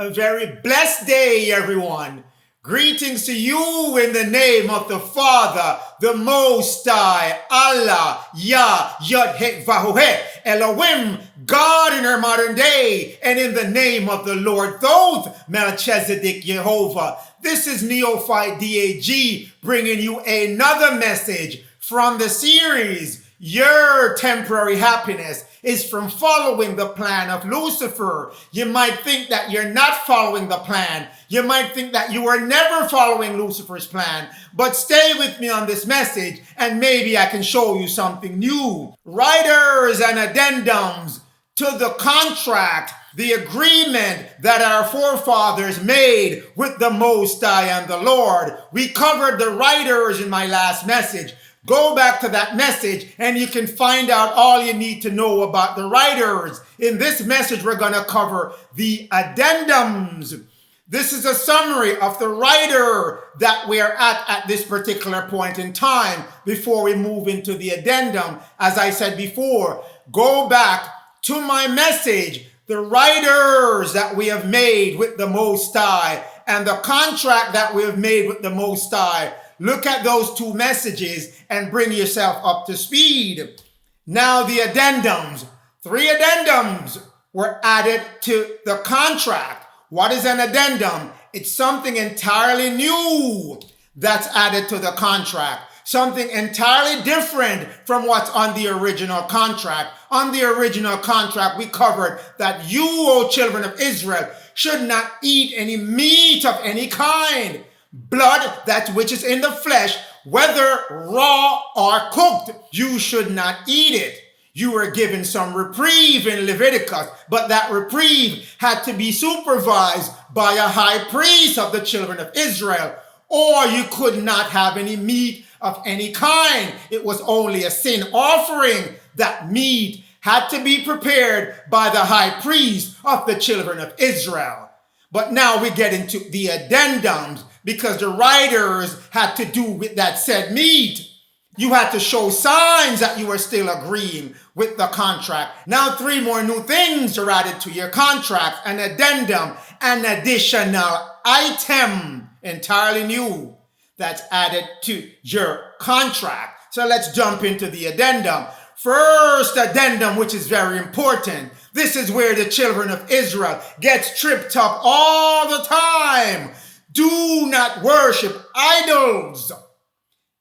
A very blessed day, everyone. Greetings to you in the name of the Father, the Most High, Allah, Yah, Yod, Het, Vahuhet, Elohim, God in our modern day, and in the name of the Lord, Thoth, Melchizedek, Jehovah. This is Neophyte DAG bringing you another message from the series, Your Temporary Happiness is from following the plan of Lucifer. You might think that you're not following the plan. You might think that you are never following Lucifer's plan. But stay with me on this message and maybe I can show you something new. Riders and addendums to the contract, the agreement that our forefathers made with the Most High and the Lord. We covered the riders in my last message. Go back to that message and you can find out all you need to know about the riders. In this message, we're going to cover the addendums. This is a summary of the rider that we're at this particular point in time before we move into the addendum. As I said before, go back to my message, the riders that we have made with the Most High and the contract that we have made with the Most High. Look at those two messages and bring yourself up to speed. Now the addendums. 3 addendums were added to the contract. What is an addendum? It's something entirely new that's added to the contract. Something entirely different from what's on the original contract. On the original contract, we covered that you, O children of Israel, should not eat any meat of any kind. Blood, that which is in the flesh, whether raw or cooked, you should not eat it. You were given some reprieve in Leviticus, but that reprieve had to be supervised by a high priest of the children of Israel, or you could not have any meat of any kind. It was only a sin offering. That meat had to be prepared by the high priest of the children of Israel. But now we get into the addendums, because the writers had to do with that said meat. You had to show signs that you were still agreeing with the contract. Now 3 more new things are added to your contract. An addendum, an additional item, entirely new, that's added to your contract. So let's jump into the addendum. First addendum, which is very important. This is where the children of Israel gets tripped up all the time. Do not worship idols.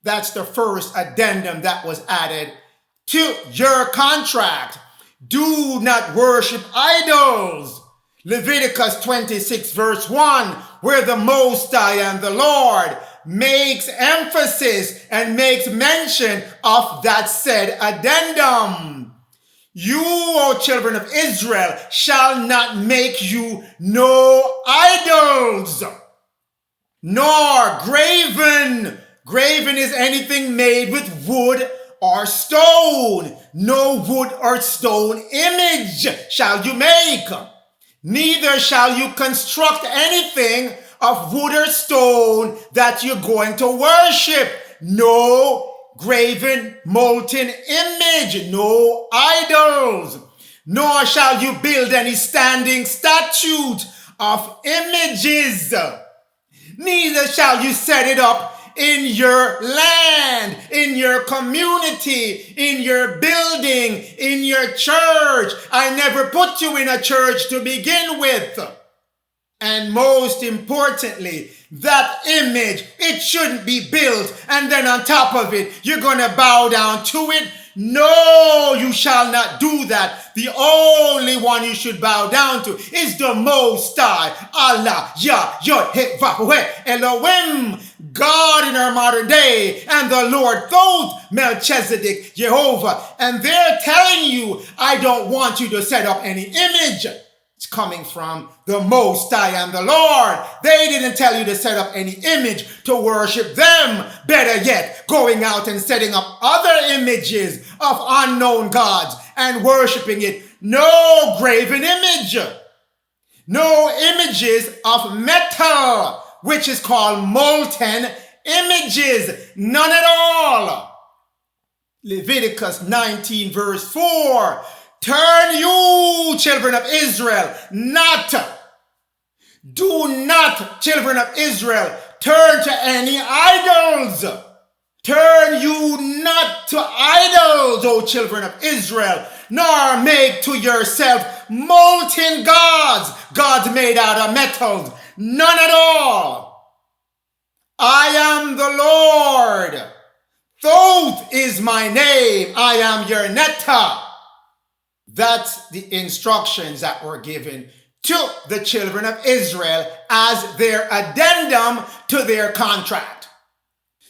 That's the first addendum that was added to your contract. Do not worship idols. Leviticus 26 verse 1, where the Most High and the Lord makes emphasis and makes mention of that said addendum. You, O children of Israel, shall not make you no idols, nor graven. Graven is anything made with wood or stone. No wood or stone image shall you make. Neither shall you construct anything of wood or stone that you're going to worship. No graven, molten image, no idols. Nor shall you build any standing statute of images. Neither shall you set it up in your land, in your community, in your building, in your church. I never put you in a church to begin with. And most importantly, that image, it shouldn't be built and then on top of it, you're going to bow down to it. No, you shall not do that. The only one you should bow down to is the Most High, Allah, Yah, Yod, Het, Vahuhet, Elohim, God in our modern day, and the Lord, Thoth, Melchizedek, Jehovah. And they're telling you, I don't want you to set up any image. It's coming from the Most High and the Lord. They didn't tell you to set up any image to worship them. Better yet, going out and setting up other images of unknown gods and worshiping it. No graven image. No images of metal, which is called molten images. None at all. Leviticus 19 verse 4. Turn you, children of Israel, not Do not, children of Israel, turn to any idols. Turn you not to idols, O children of Israel, nor make to yourself molten gods, gods made out of metals, none at all. I am the Lord. Thoth is my name. I am your Netta. That's the instructions that were given to the children of Israel as their addendum to their contract.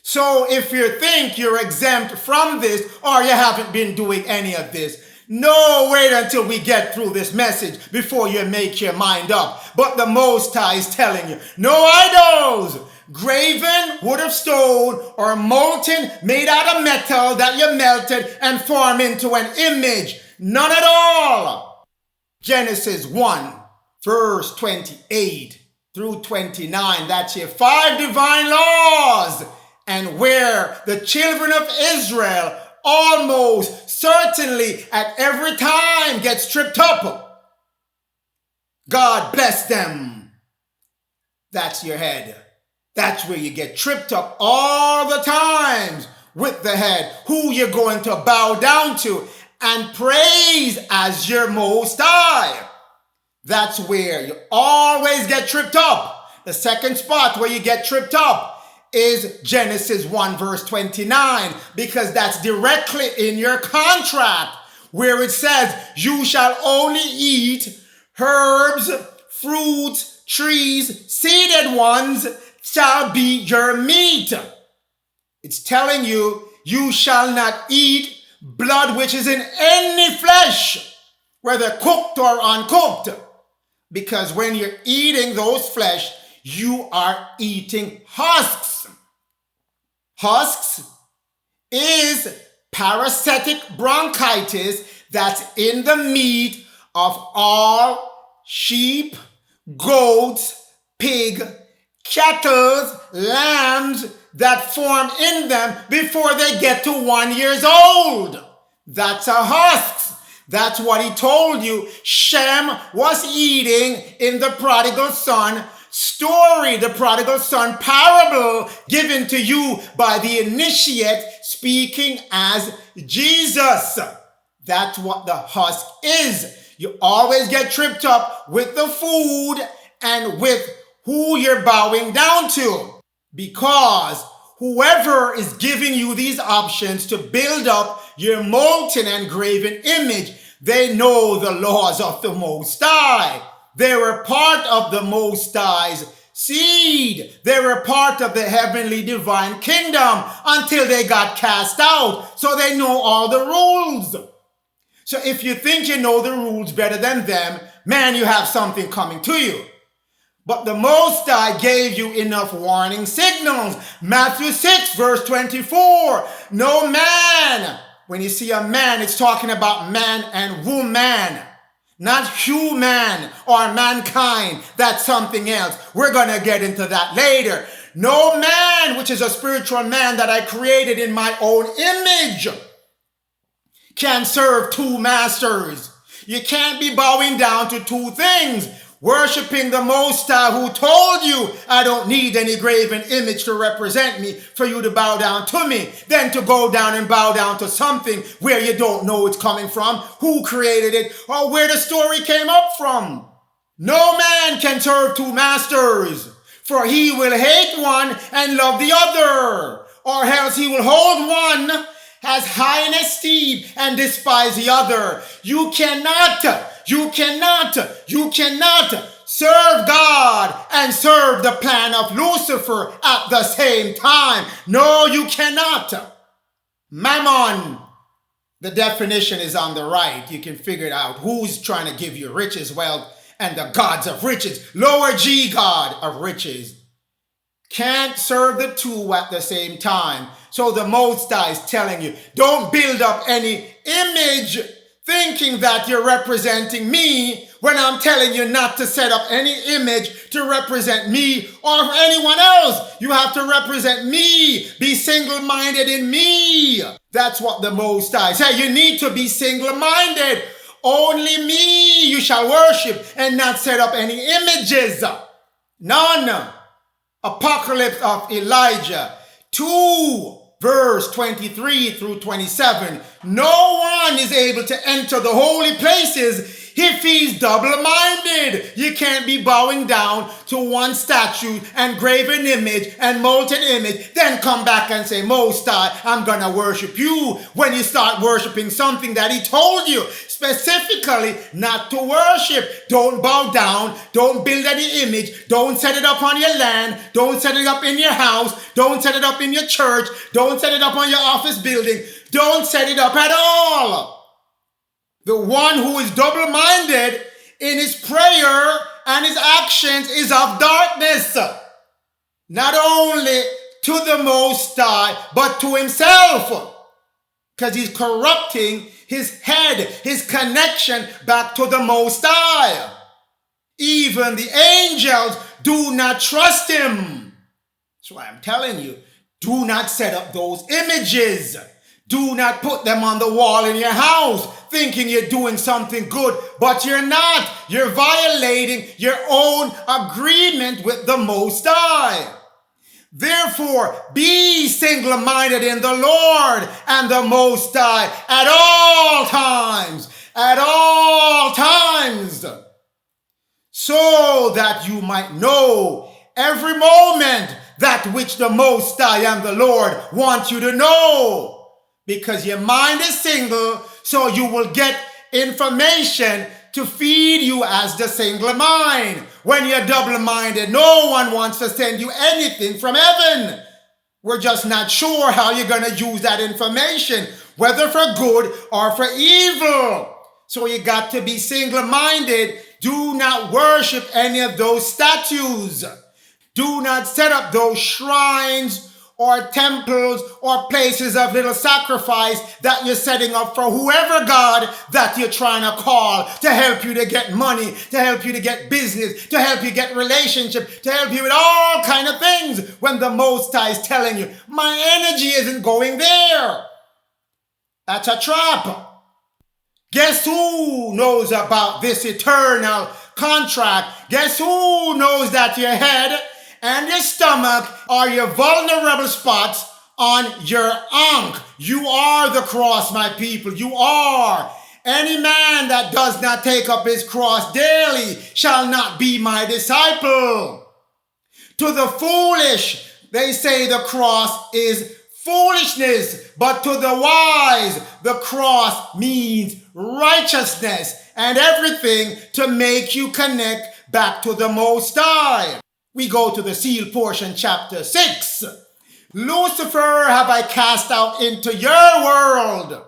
So if you think you're exempt from this or you haven't been doing any of this, no, wait until we get through this message before you make your mind up. But the Most High is telling you, no idols, graven, wood of stone, or molten, made out of metal that you melted and formed into an image. None at all. Genesis 1. Verse 28 through 29, that's your 5 divine laws. And where the children of Israel almost certainly at every time get stripped up. God bless them. That's your head. That's where you get tripped up all the times with the head, who you're going to bow down to and praise as your Most High. That's where you always get tripped up. The second spot where you get tripped up is Genesis 1 verse 29, because that's directly in your contract where it says you shall only eat herbs, fruits, trees, seeded ones shall be your meat. It's telling you, you shall not eat blood which is in any flesh, whether cooked or uncooked. Because when you're eating those flesh, you are eating husks. Husks is parasitic bronchitis that's in the meat of all sheep, goats, pig, cattle, lambs that form in them before they get to 1 year old. That's a husk. That's what he told you Shem was eating in the prodigal son story, the prodigal son parable given to you by the initiate speaking as Jesus. That's what the husk is. You always get tripped up with the food and with who you're bowing down to, because whoever is giving you these options to build up your molten and graven image, they know the laws of the Most High. They were part of the Most High's seed. They were part of the heavenly divine kingdom until they got cast out. So they know all the rules. So if you think you know the rules better than them, man, you have something coming to you. But the Most High gave you enough warning signals. Matthew 6 verse 24. No man. When you see a man, it's talking about man and woman. Not human or mankind. That's something else. We're going to get into that later. No man, which is a spiritual man that I created in my own image, can serve two masters. You can't be bowing down to two things. Worshipping the Most High who told you I don't need any graven image to represent me for you to bow down to me. Then to go down and bow down to something where you don't know it's coming from, who created it, or where the story came up from. No man can serve two masters, for he will hate one and love the other, or else he will hold one as high in esteem and despise the other. You cannot serve God and serve the plan of Lucifer at the same time. No, you cannot. Mammon, the definition is on the right. You can figure it out. Who's trying to give you riches, wealth, and the gods of riches. Lower G, God of riches. Can't serve the two at the same time. So the Most High is telling you, don't build up any image thinking that you're representing me when I'm telling you not to set up any image to represent me or anyone else. You have to represent me. Be single-minded in me. That's what the Most High said. You need to be single-minded. Only me you shall worship and not set up any images. None. Apocalypse of Elijah 2 verse 23 through 27. No one is able to enter the holy places if he's double-minded. You can't be bowing down to one statue and graven image and molten image, then come back and say, Most High, I'm gonna worship you, when you start worshiping something that he told you specifically not to worship. Don't bow down, don't build any image, don't set it up on your land, don't set it up in your house, don't set it up in your church, don't set it up on your office building, don't set it up at all. The one who is double-minded in his prayer and his actions is of darkness, not only to the Most High, but to himself, because he's corrupting his head, his connection back to the Most High. Even the angels do not trust him. That's why I'm telling you, do not set up those images. Do not put them on the wall in your house thinking you're doing something good, but you're not. You're violating your own agreement with the Most High. Therefore, be single-minded in the Lord and the Most High at all times. At all times. So that you might know every moment that which the Most High and the Lord want you to know. Because your mind is single, so you will get information to feed you as the single mind. When you're double-minded, no one wants to send you anything from heaven. We're just not sure how you're going to use that information, whether for good or for evil. So you got to be single-minded. Do not worship any of those statues. Do not set up those shrines or temples or places of little sacrifice that you're setting up for whoever God that you're trying to call to help you to get money, to help you to get business, to help you get relationship, to help you with all kind of things, when the Most High is telling you, my energy isn't going there. That's a trap. Guess who knows about this eternal contract? Guess who knows that your head and your stomach are your vulnerable spots on your ankh? You are the cross, my people. You are. Any man that does not take up his cross daily shall not be my disciple. To the foolish, they say the cross is foolishness, but to the wise, the cross means righteousness and everything to make you connect back to the Most High. We go to the seal portion, chapter 6. Lucifer have I cast out into your world,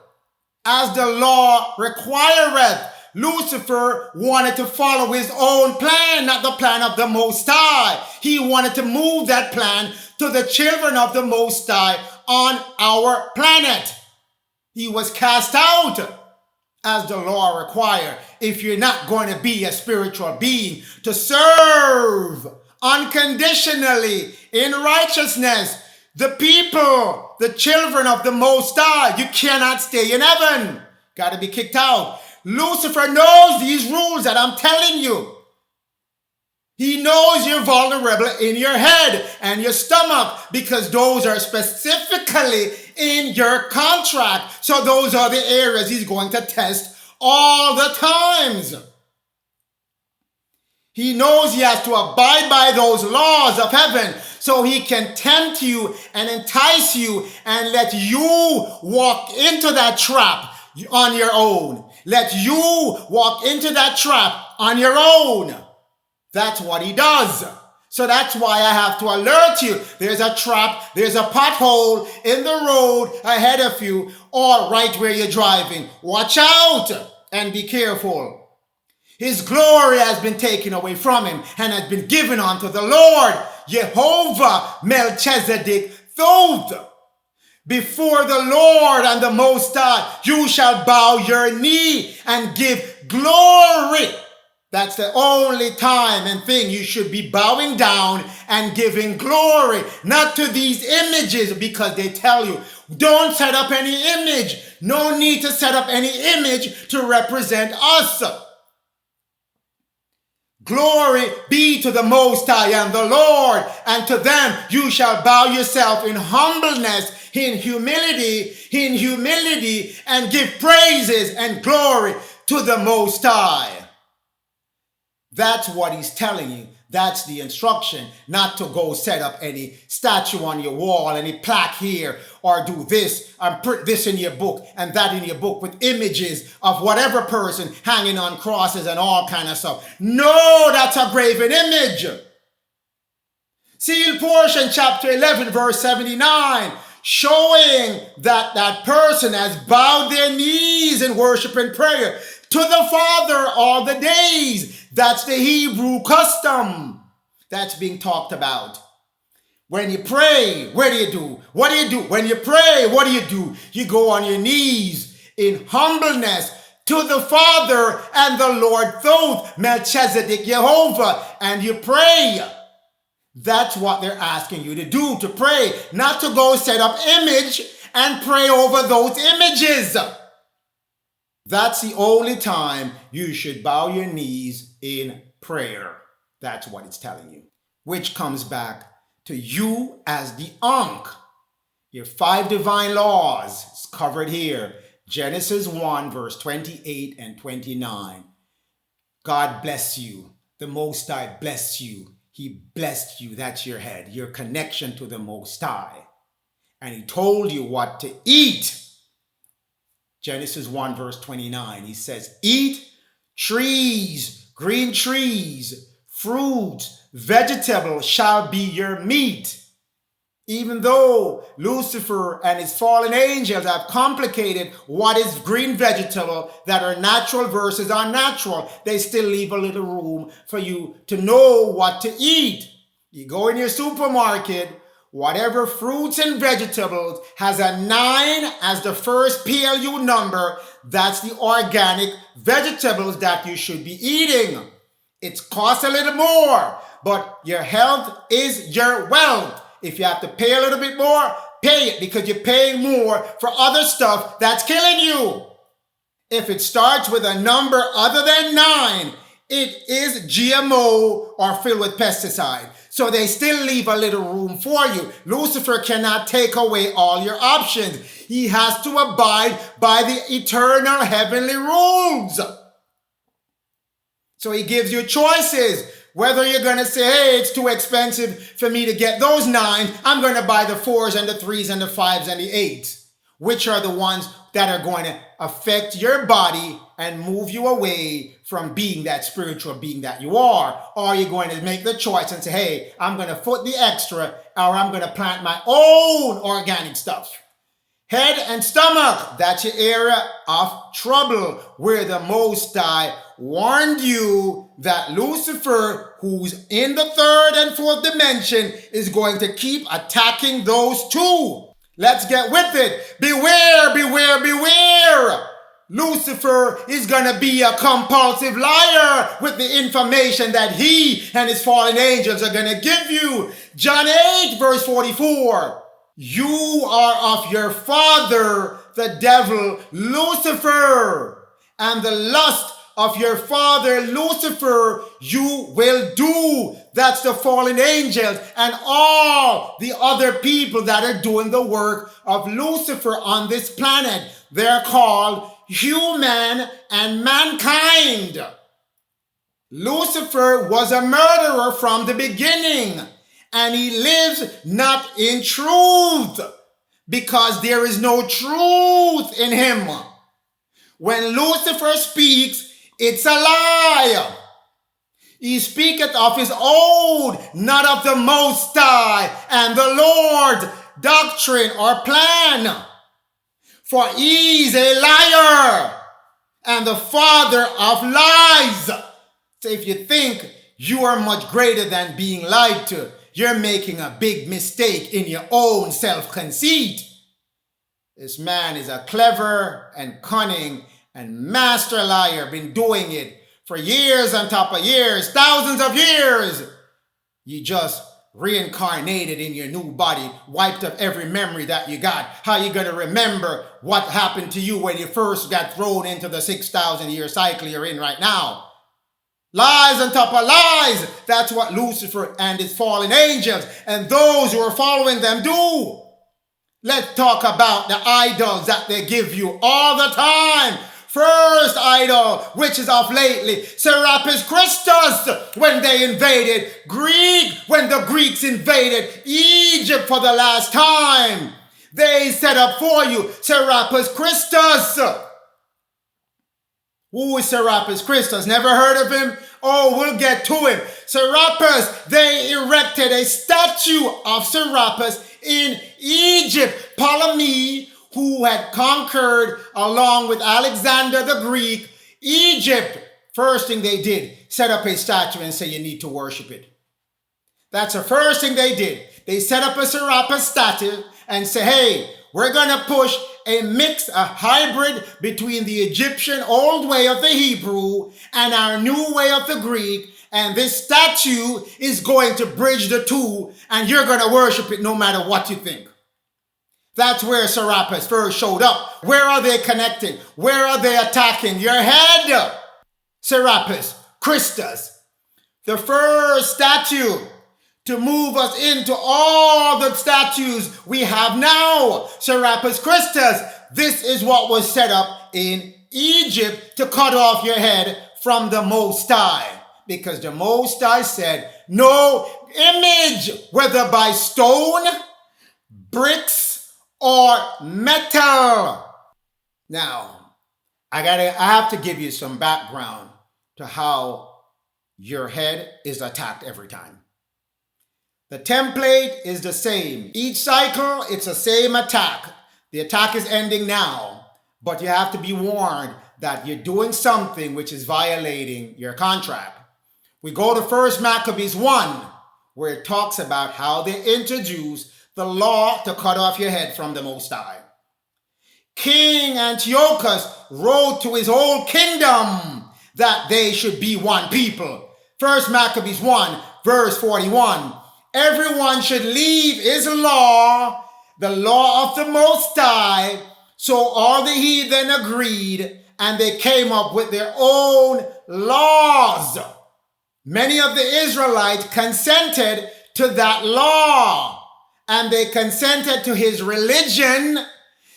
as the law requireth. Lucifer wanted to follow his own plan, not the plan of the Most High. He wanted to move that plan to the children of the Most High on our planet. He was cast out as the law required. If you're not going to be a spiritual being, to serve unconditionally in righteousness the people, the children of the Most High, you cannot stay in heaven. Got to be kicked out. Lucifer knows these rules that I'm telling you. He knows you're vulnerable in your head and your stomach, because those are specifically in your contract. So those are the areas he's going to test all the times. He knows he has to abide by those laws of heaven so he can tempt you and entice you and let you walk into that trap on your own. Let you walk into that trap on your own. That's what he does. So that's why I have to alert you. There's a trap, there's a pothole in the road ahead of you or right where you're driving. Watch out and be careful. His glory has been taken away from him and has been given unto the Lord, Jehovah Melchizedek Thoth. Before the Lord and the Most High, you shall bow your knee and give glory. That's the only time and thing you should be bowing down and giving glory, not to these images, because they tell you, don't set up any image. No need to set up any image to represent us. Glory be to the Most High and the Lord, and to them you shall bow yourself in humbleness, in humility, and give praises and glory to the Most High. That's what he's telling you. That's the instruction, not to go set up any statue on your wall, any plaque here, or do this, and put this in your book and that in your book with images of whatever person hanging on crosses and all kind of stuff. No, that's a graven image. Seal portion, chapter 11, verse 79, showing that that person has bowed their knees in worship and prayer to the Father all the days. That's the Hebrew custom that's being talked about. When you pray, what do you do? What do you do? When you pray, what do you do? You go on your knees in humbleness to the Father and the Lord Thoth, Melchizedek, Jehovah, and you pray. That's what they're asking you to do, to pray, not to go set up image and pray over those images. That's the only time you should bow your knees in prayer. That's what it's telling you. Which comes back to you as the Ankh. Your 5 divine laws is covered here. Genesis 1, verse 28 and 29. God bless you. The Most High bless you. He blessed you. That's your head. Your connection to the Most High. And he told you what to eat. Genesis 1 verse 29, he says, eat trees, green trees, fruits, vegetables shall be your meat. Even though Lucifer and his fallen angels have complicated what is green vegetable that are natural versus unnatural, they still leave a little room for you to know what to eat. You go in your supermarket, whatever fruits and vegetables has a 9 as the first PLU number, that's the organic vegetables that you should be eating. It costs a little more, but your health is your wealth. If you have to pay a little bit more, pay it, because you're paying more for other stuff that's killing you. If it starts with a number other than 9, it is GMO or filled with pesticide. So they still leave a little room for you. Lucifer cannot take away all your options. He has to abide by the eternal heavenly rules. So he gives you choices. Whether you're going to say, hey, it's too expensive for me to get those 9. I'm going to buy the 4s and the 3s and the 5s and the 8s. Which are the ones that are going to affect your body and move you away from being that spiritual being that you are. Or you're going to make the choice and say, hey, I'm going to foot the extra, or I'm going to plant my own organic stuff. Head and stomach, that's your area of trouble, where the Most High warned you that Lucifer, who's in the 3rd and 4th dimension, is going to keep attacking those two. Let's get with it. Beware, beware, beware. Lucifer is going to be a compulsive liar with the information that he and his fallen angels are going to give you. John 8, verse 44. You are of your father, the devil, Lucifer, and the lust of your father, Lucifer, you will do. That's the fallen angels and all the other people that are doing the work of Lucifer on this planet. They're called human and mankind. Lucifer was a murderer from the beginning, and he lives not in truth, because there is no truth in him. When Lucifer speaks, it's a lie. He speaketh of his own, not of the Most High and the Lord doctrine or plan. For he is a liar and the father of lies. So if you think you are much greater than being lied to, you're making a big mistake in your own self-conceit. This man is a clever and cunning and master liar, been doing it for years on top of years, thousands of years. You just reincarnated in your new body, wiped up every memory that you got. How you going to remember what happened to you when you first got thrown into the 6,000 year cycle you're in right now? Lies on top of lies. That's what Lucifer and his fallen angels and those who are following them do. Let's talk about the idols that they give you all the time. First idol, which is of lately, Serapis Christus, when they invaded Greek, when the Greeks invaded Egypt for the last time. They set up for you Serapis Christus. Who is Serapis Christus? Never heard of him? Oh, we'll get to him. Serapis, they erected a statue of Serapis in Egypt. Ptolemy, who had conquered along with Alexander the Greek, Egypt, first thing they did, set up a statue and say you need to worship it. That's the first thing they did. They set up a Serapis statue and say, hey, we're going to push a mix, a hybrid between the Egyptian old way of the Hebrew and our new way of the Greek. And this statue is going to bridge the two, and you're going to worship it no matter what you think. That's where Serapis first showed up. Where are they connecting? Where are they attacking? Your head. Serapis Christus, the first statue to move us into all the statues we have now. Serapis Christus, this is what was set up in Egypt to cut off your head from the Most High. Because the Most High said, no image, whether by stone, bricks, or metal. Now, I have to give you some background to how your head is attacked every time. The template is the same. Each cycle, it's the same attack. The attack is ending now, but you have to be warned that you're doing something which is violating your contract. We go to 1 Maccabees 1, where it talks about how they introduce the law to cut off your head from the Most High. King Antiochus wrote to his whole kingdom that they should be one people. 1 Maccabees 1, verse 41. Everyone should leave his law, the law of the Most High. So all the heathen agreed, and they came up with their own laws. Many of the Israelites consented to that law, and they consented to his religion,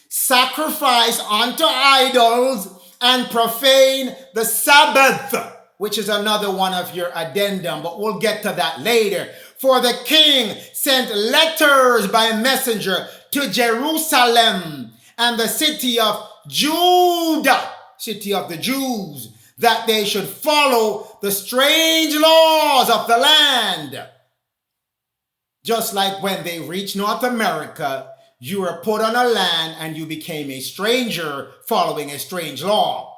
sacrifice unto idols, and profane the Sabbath, which is another one of your addendum, but we'll get to that later. For the king sent letters by messenger to Jerusalem and the city of Judah, city of the Jews, that they should follow the strange laws of the land. Just like when they reached North America, you were put on a land and you became a stranger following a strange law.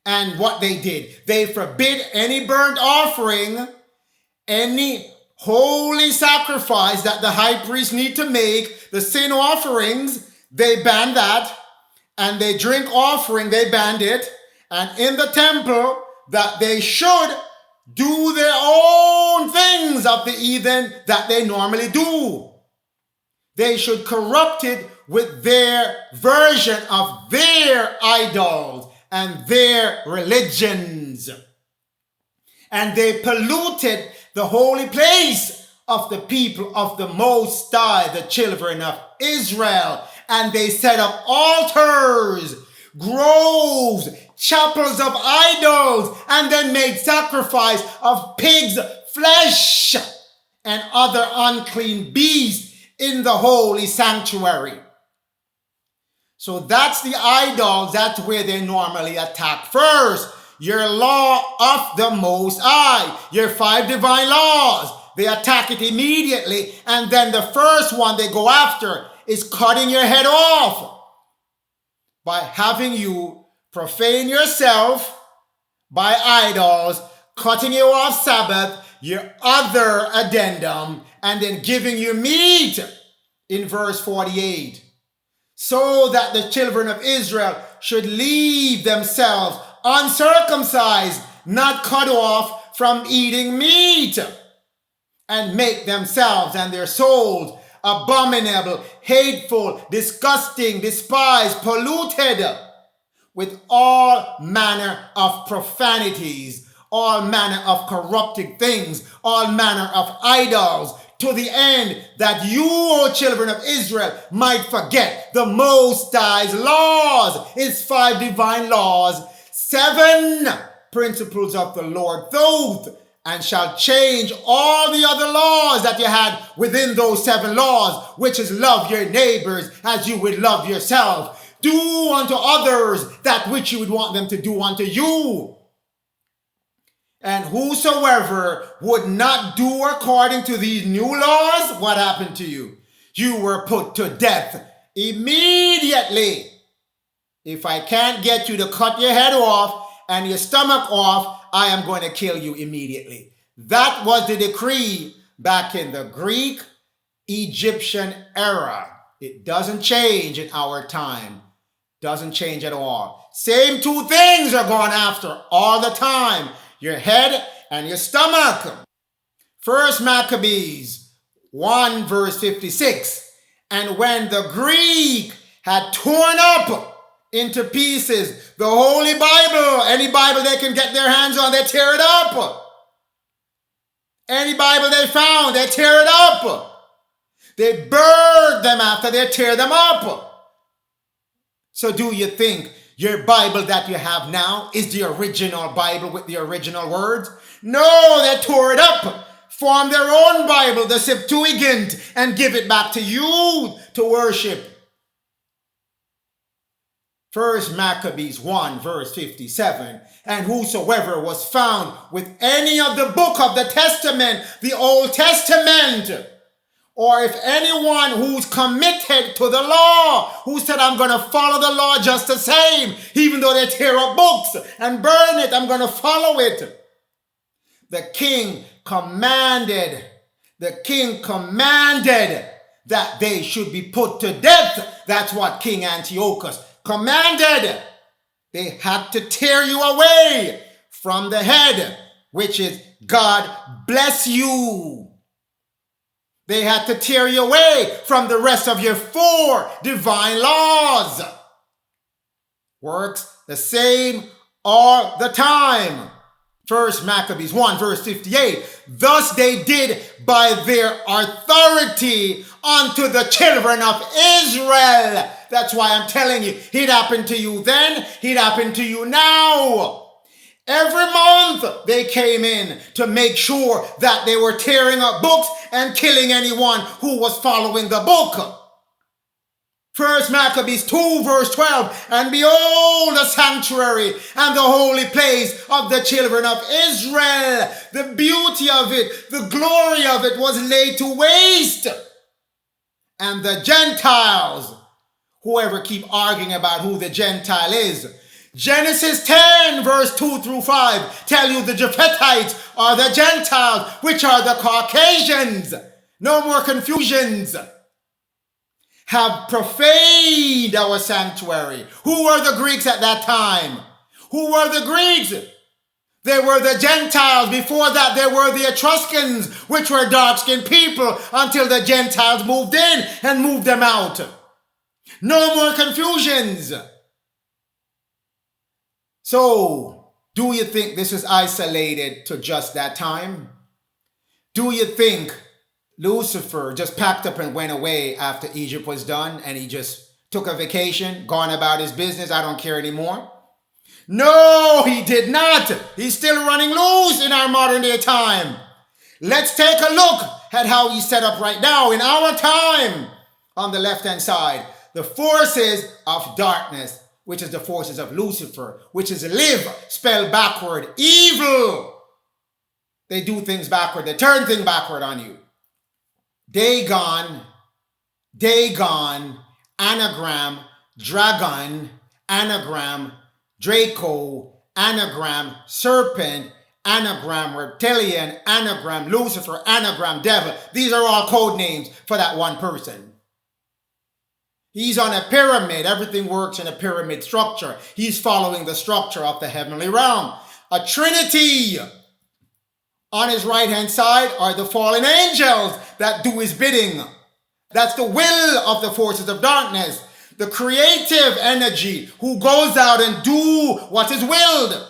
And what they did, they forbid any burnt offering, any holy sacrifice that the high priest need to make, the sin offerings, they banned that. And the drink offering, they banned it. And in the temple, that they should do their own things of the heathen that they normally do. They should corrupt it with their version of their idols and their religions. And they polluted the holy place of the people of the Most High, the children of Israel. And they set up altars, groves, chapels of idols, and then made sacrifice of pig's flesh and other unclean beasts in the holy sanctuary. So that's the idols. That's where they normally attack first. Your law of the Most High, your 5 divine laws. They attack it immediately. And then the first one they go after is cutting your head off by having you profane yourself by idols, cutting you off Sabbath, your other addendum, and then giving you meat in verse 48. So that the children of Israel should leave themselves uncircumcised, not cut off from eating meat, and make themselves and their souls abominable, hateful, disgusting, despised, polluted with all manner of profanities, all manner of corrupting things, all manner of idols, to the end that you, O children of Israel, might forget the Most High's laws, his 5 divine laws, 7 principles of the Lord, THOTH, and shall change all the other laws that you had within those 7 laws, which is love your neighbors as you would love yourself. Do unto others that which you would want them to do unto you. And whosoever would not do according to these new laws, what happened to you? You were put to death immediately. If I can't get you to cut your head off and your stomach off, I am going to kill you immediately. That was the decree back in the Greek Egyptian era. It doesn't change in our time. Doesn't change at all. Same 2 things are gone after all the time. Your head and your stomach. 1 Maccabees 1 verse 56. And when the Greek had torn up into pieces the Holy Bible, any Bible they can get their hands on, they tear it up. Any Bible they found, they tear it up. They burn them after they tear them up. So do you think your Bible that you have now is the original Bible with the original words? No, they tore it up, formed their own Bible, the Septuagint, and give it back to you to worship. 1 Maccabees 1 verse 57. And whosoever was found with any of the book of the Testament, the Old Testament, or if anyone who's committed to the law, who said, I'm going to follow the law just the same, even though they tear up books and burn it, I'm going to follow it. The king commanded that they should be put to death. That's what King Antiochus commanded. They had to tear you away from the head, which is God bless you. They had to tear you away from the rest of your 4 divine laws. Works the same all the time. 1 Maccabees 1 verse 58. Thus they did by their authority unto the children of Israel. That's why I'm telling you, it happened to you then, it happened to you now. Every month they came in to make sure that they were tearing up books and killing anyone who was following the book. 1 Maccabees 2 verse 12. And behold, the sanctuary and the holy place of the children of Israel, the beauty of it, the glory of it was laid to waste. And the Gentiles, whoever keep arguing about who the Gentile is, Genesis 10 verse 2 through 5 tell you the Japhetites are the Gentiles, which are the Caucasians. No more confusions. Have profaned our sanctuary. Who were the Greeks at that time? Who were the Greeks? They were the Gentiles. Before that, they were the Etruscans, which were dark-skinned people, until the Gentiles moved in and moved them out. No more confusions. So, do you think this is isolated to just that time? Do you think Lucifer just packed up and went away after Egypt was done and he just took a vacation, gone about his business, I don't care anymore? No, he did not. He's still running loose in our modern day time. Let's take a look at how he's set up right now in our time. On the left-hand side, the forces of darkness, which is the forces of Lucifer, which is live, spelled backward, evil. They do things backward. They turn things backward on you. Dagon, anagram, dragon, anagram, Draco, anagram, serpent, anagram, reptilian, anagram, Lucifer, anagram, devil. These are all code names for that one person. He's on a pyramid. Everything works in a pyramid structure. He's following the structure of the heavenly realm. A trinity. On his right-hand side are the fallen angels that do his bidding. That's the will of the forces of darkness. The creative energy who goes out and do what is willed.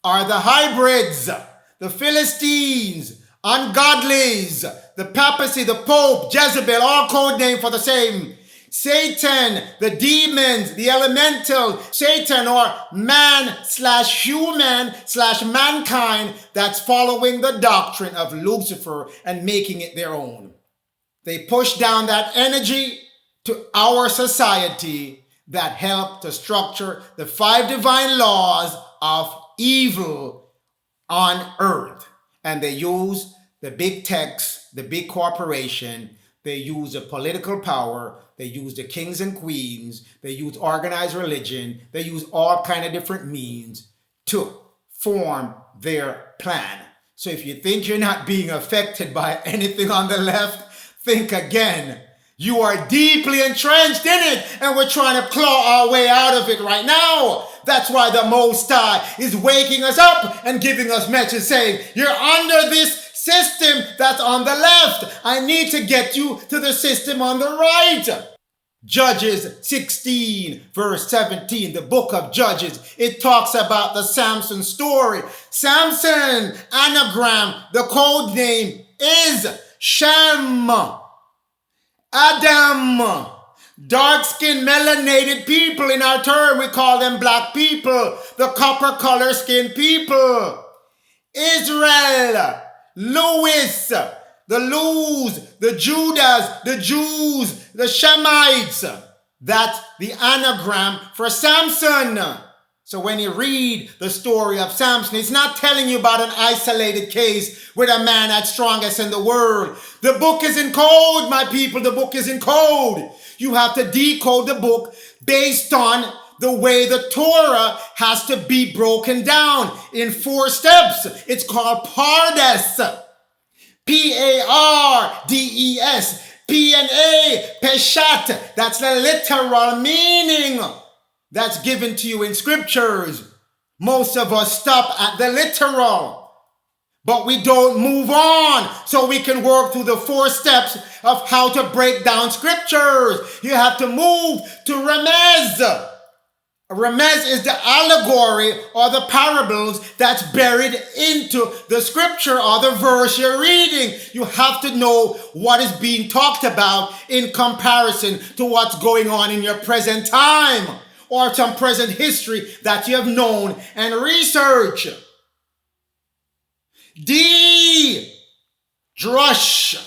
are the hybrids, the Philistines, ungodlies, the papacy, the Pope, Jezebel, all code name for the same. Satan, the demons, the elemental, Satan or man/human/mankind that's following the doctrine of Lucifer and making it their own. They push down that energy to our society that help to structure the 5 divine laws of evil on earth. And they use the big techs, the big corporation, they use the political power, they use the kings and queens, they use organized religion, they use all kind of different means to form their plan. So if you think you're not being affected by anything on the left, think again. You are deeply entrenched in it, and we're trying to claw our way out of it right now. That's why the Most High is waking us up and giving us messages saying, you're under this system that's on the left. I need to get you to the system on the right. Judges 16 verse 17, the book of Judges, it talks about the Samson story. Samson, anagram, the code name is Shem. Adam, dark-skinned, melanated people. In our term, we call them black people, the copper color skinned people. Israel, Louis, the Luz, the Judas, the Jews, the Shemites. That's the anagram for Samson. So when you read the story of Samson, it's not telling you about an isolated case with a man that's strongest in the world. The book is in code, my people. The book is in code. You have to decode the book based on the way the Torah has to be broken down in 4 steps. It's called Pardes. P-A-R-D-E-S. P-N-A, Peshat. That's the literal meaning that's given to you in scriptures. Most of us stop at the literal, but we don't move on so we can work through the 4 steps of how to break down scriptures. You have to move to Remez. Remez is the allegory or the parables that's buried into the scripture or the verse you're reading. You have to know what is being talked about in comparison to what's going on in your present time, or some present history that you have known and research. D, drush,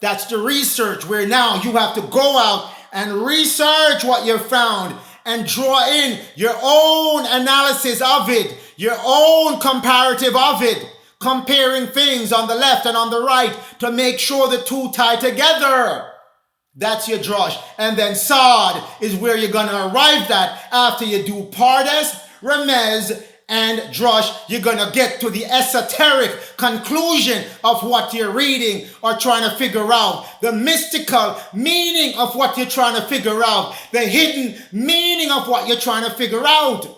that's the research, where now you have to go out and research what you found and draw in your own analysis of it, your own comparative of it, comparing things on the left and on the right to make sure the two tie together. That's your drush. And then Sod is where you're going to arrive at after you do Pardes, Remez, and drush. You're going to get to the esoteric conclusion of what you're reading or trying to figure out. The mystical meaning of what you're trying to figure out. The hidden meaning of what you're trying to figure out.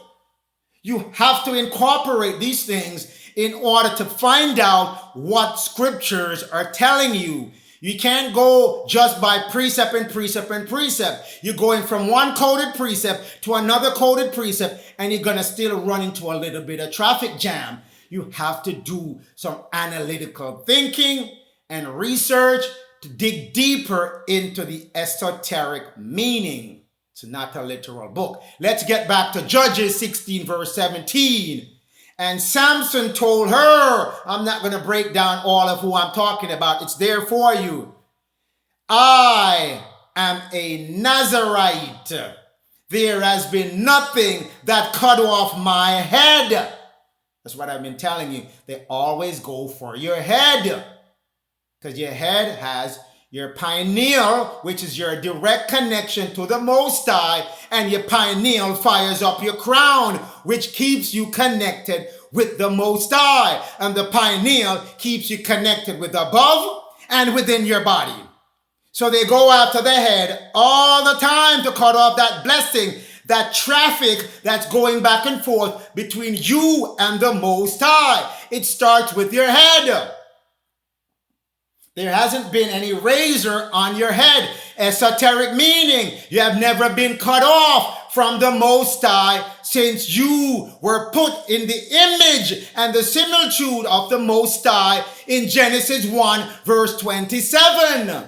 You have to incorporate these things in order to find out what scriptures are telling you. You can't go just by precept and precept and precept. You're going from one coded precept to another coded precept, and you're going to still run into a little bit of traffic jam. You have to do some analytical thinking and research to dig deeper into the esoteric meaning. It's not a literal book. Let's get back to Judges 16 verse 17. And Samson told her, I'm not going to break down all of who I'm talking about. It's there for you. I am a Nazarite. There has been nothing that cut off my head. That's what I've been telling you. They always go for your head, because your head has your pineal, which is your direct connection to the Most High, and your pineal fires up your crown, which keeps you connected with the Most High. And the pineal keeps you connected with above and within your body. So they go after the head all the time to cut off that blessing, that traffic that's going back and forth between you and the Most High. It starts with your head. There hasn't been any razor on your head. Esoteric meaning, you have never been cut off from the Most High, since you were put in the image and the similitude of the Most High in Genesis 1 verse 27.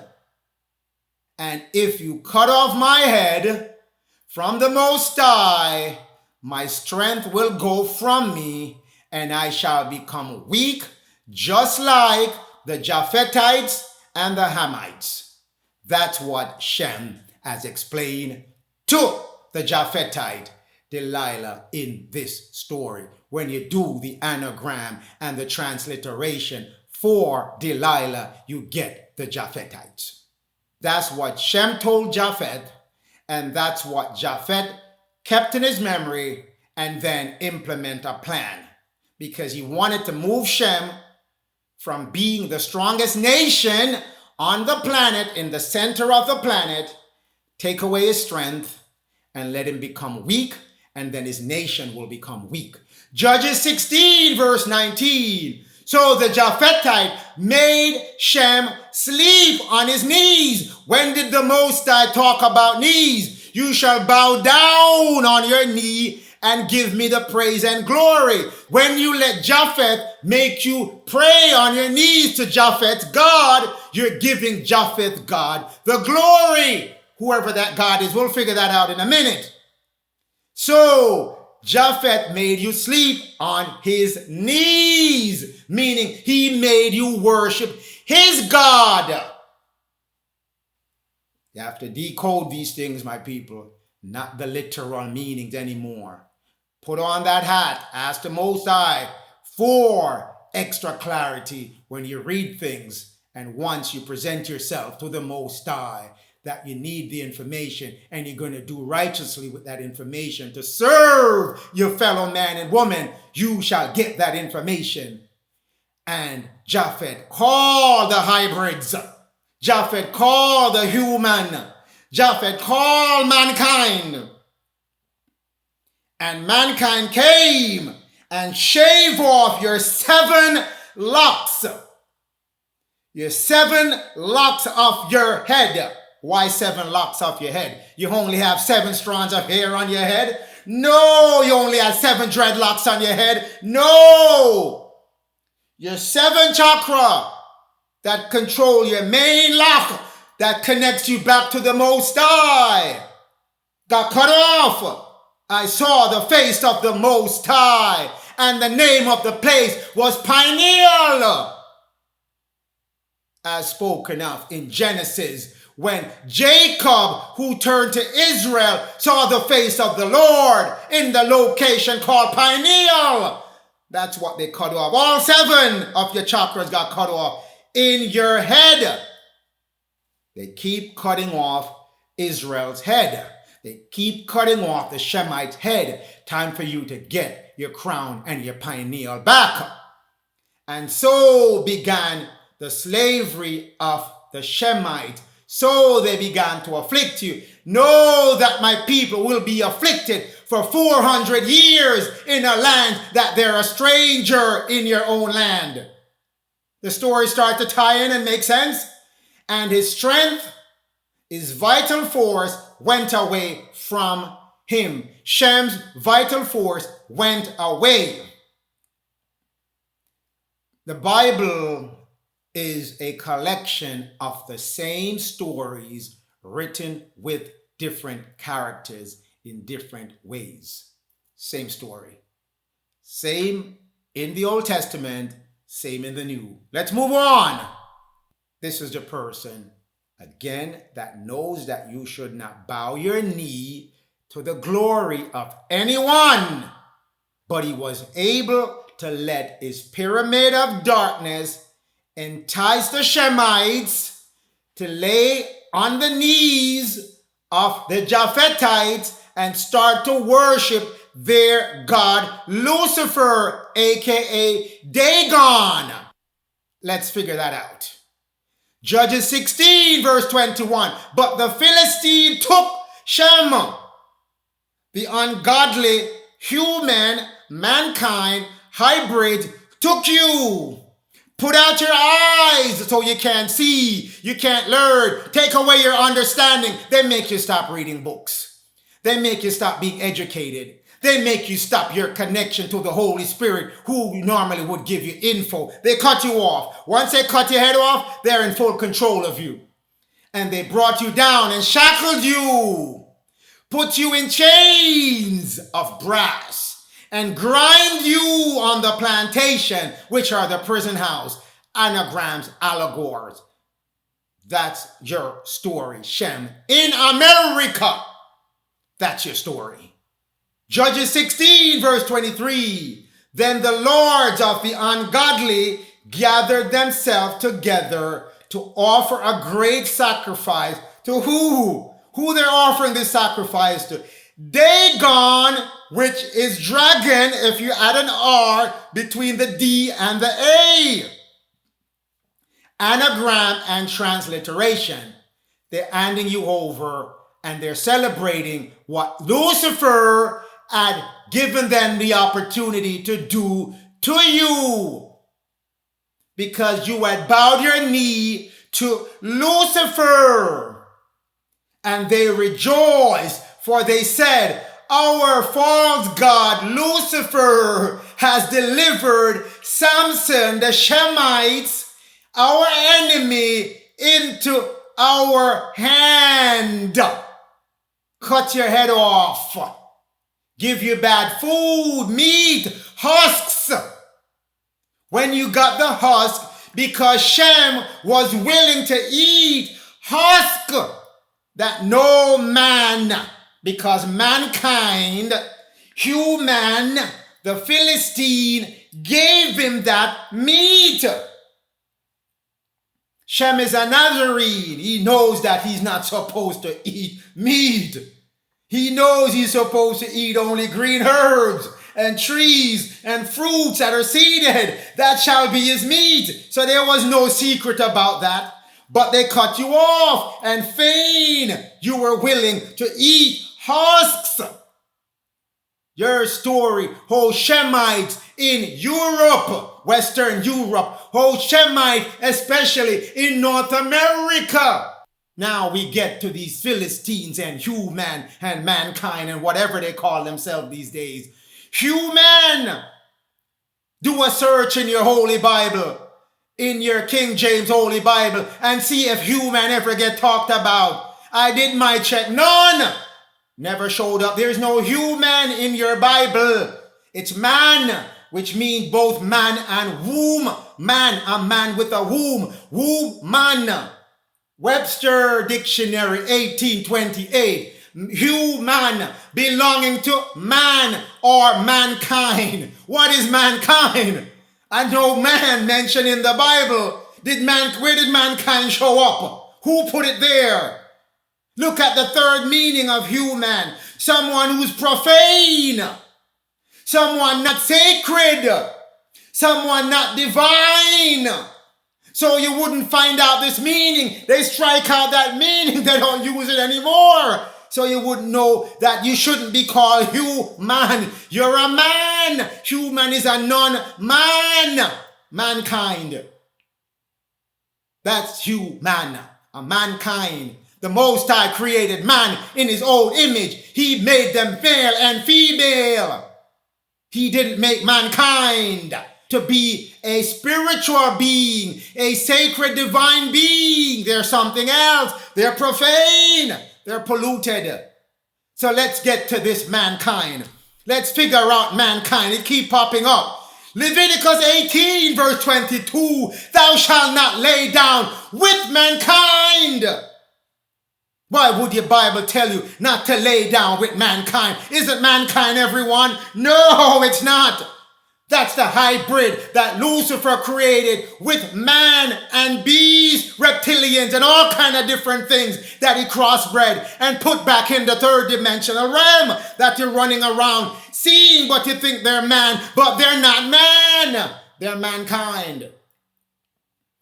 And if you cut off my head from the Most High, my strength will go from me, and I shall become weak, just like the Japhetites and the Hamites. That's what Shem has explained to the Japhetite Delilah in this story. When you do the anagram and the transliteration for Delilah, you get the Japhetites. That's what Shem told Japheth, and that's what Japheth kept in his memory and then implement a plan, because he wanted to move Shem from being the strongest nation on the planet, in the center of the planet, take away his strength and let him become weak, and then his nation will become weak. Judges 16 verse 19. So the Japhetite made Shem sleep on his knees. When did the Most High talk about knees? You shall bow down on your knee and give me the praise and glory. When you let Japheth make you pray on your knees to Japheth's God, you're giving Japheth God the glory. Whoever that God is, we'll figure that out in a minute. So Japheth made you sleep on his knees, meaning he made you worship his God. You have to decode these things, my people, not the literal meanings anymore. Put on that hat, ask the Most High for extra clarity when you read things, and once you present yourself to the Most High, that you need the information and you're going to do righteously with that information to serve your fellow man and woman, you shall get that information. And Japheth called the hybrids. Japheth called the human. Japheth called mankind. And mankind came and shaved off your 7 locks. Your 7 locks off your head. Why 7 locks off your head? You only have 7 strands of hair on your head? No, you only have 7 dreadlocks on your head? No! Your 7 chakra that control your main lock that connects you back to the Most High got cut off. I saw the face of the Most High, and the name of the place was Pineal, as spoken of in Genesis, when Jacob, who turned to Israel, saw the face of the Lord in the location called Pineal. That's what they cut off. All 7 of your chakras got cut off in your head. They keep cutting off Israel's head. They keep cutting off the Shemite's head. Time for you to get your crown and your pineal back. And so began the slavery of the Shemite. So they began to afflict you. Know that my people will be afflicted for 400 years in a land that they're a stranger in your own land. The story starts to tie in and make sense. And his strength, his vital force went away from him. Shem's vital force went away. The Bible is a collection of the same stories written with different characters in different ways. Same story. Same in the Old Testament, same in the New. Let's move on. This is the person, again, that knows that you should not bow your knee to the glory of anyone, but he was able to let his pyramid of darkness entice the Shemites to lay on the knees of the Japhetites and start to worship their god Lucifer, aka Dagon. Let's figure that out. Judges 16 verse 21. But the Philistine took Shem, the ungodly human, mankind, hybrid, took you. Put out your eyes so you can't see, you can't learn. Take away your understanding. They make you stop reading books. They make you stop being educated. They make you stop your connection to the Holy Spirit, who normally would give you info. They cut you off. Once they cut your head off, they're in full control of you. And they brought you down and shackled you, put you in chains of brass, and grind you on the plantation, which are the prison house, anagrams, allegories. That's your story, Shem. In America, that's your story. Judges 16, verse 23. Then the lords of the ungodly gathered themselves together to offer a great sacrifice to who? Who they're offering this sacrifice to? Dagon, which is dragon, if you add an R between the D and the A. Anagram and transliteration. They're handing you over and they're celebrating what Lucifer had given them the opportunity to do to you. Because you had bowed your knee to Lucifer. And they rejoiced, for they said, our false god Lucifer has delivered Samson, the Shemites, our enemy, into our hand. Cut your head off. Give you bad food, meat, husks. When you got the husk, because Shem was willing to eat husk, that no man, because mankind, human, the Philistine, gave him that meat. Shem is a Nazarene. He knows that he's not supposed to eat meat. He knows he's supposed to eat only green herbs and trees and fruits that are seeded. That shall be his meat. So there was no secret about that. But they cut you off, and fain you were willing to eat husks. Your story, whole Shemites in Europe, Western Europe, whole Shemite, especially in North America. Now we get to these Philistines and human and mankind and whatever they call themselves these days. Human! Do a search in your Holy Bible, in your King James Holy Bible, and see if human ever get talked about. I did my check. None! Never showed up. There's no human in your Bible. It's man, which means both man and womb. Man, a man with a womb. Womb, man. Webster Dictionary 1828. Human, belonging to man or mankind. What is mankind? I know man mentioned in the Bible. Where did mankind show up? Who put it there? Look at the third meaning of human. Someone who's profane. Someone not sacred. Someone not divine. So you wouldn't find out this meaning. They strike out that meaning. They don't use it anymore. So you wouldn't know that you shouldn't be called human. You're a man. Human is a non-man. Mankind. That's human. A mankind. The Most High created man in his own image. He made them male and female. He didn't make mankind to be a spiritual being, a sacred divine being. They're something else. They're profane. They're polluted. So let's get to this mankind. Let's figure out mankind. It keep popping up. Leviticus 18 verse 22. Thou shalt not lay down with mankind. Why would your Bible tell you not to lay down with mankind? Isn't mankind everyone? No, it's not. That's the hybrid that Lucifer created with man and bees, reptilians, and all kind of different things that he crossbred and put back in the third dimensional realm that you're running around seeing what you think they're man, but they're not man. They're mankind.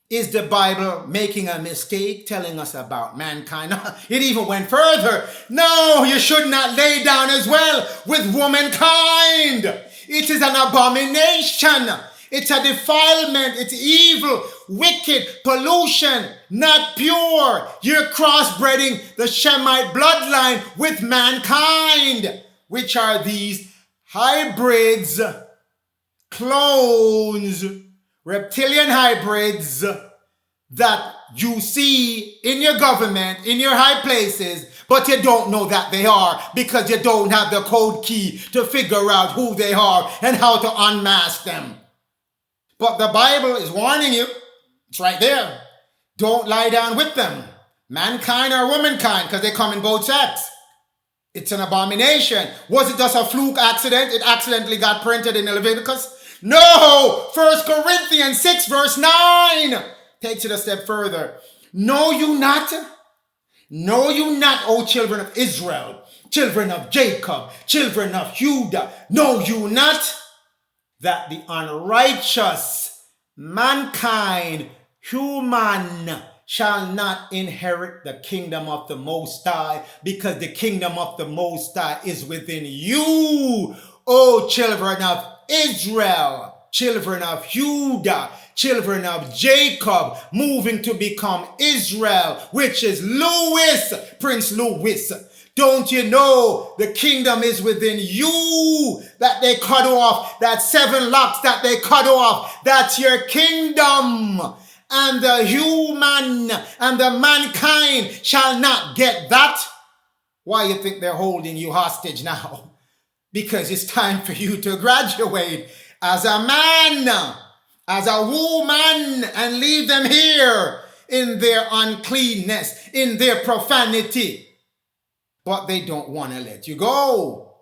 Is the Bible making a mistake telling us about mankind? It even went further. No, you should not lay down as well with womankind. It is an abomination. It's a defilement. It's evil, wicked, pollution, not pure. You're crossbreeding the Shemite bloodline with mankind, which are these hybrids, clones, reptilian hybrids that you see in your government, in your high places, but you don't know that they are because you don't have the code key to figure out who they are and how to unmask them. But the Bible is warning you. It's right there. Don't lie down with them. Mankind or womankind, because they come in both sets. It's an abomination. Was it just a fluke accident? It accidentally got printed in Leviticus? No! 1 Corinthians 6 verse 9 takes it a step further. Know you not, O children of Israel, children of Jacob, children of Judah, know you not that the unrighteous mankind, human, shall not inherit the kingdom of the Most High, because the kingdom of the Most High is within you, O children of Israel, children of Judah, children of Jacob, moving to become Israel, which is Louis, Prince Louis. Don't you know the kingdom is within you, that they cut off, that 7 locks that they cut off, that's your kingdom. And the human and the mankind shall not get that. Why you think they're holding you hostage now? Because it's time for you to graduate as a man, as a woman, and leave them here in their uncleanness, in their profanity. But they don't want to let you go.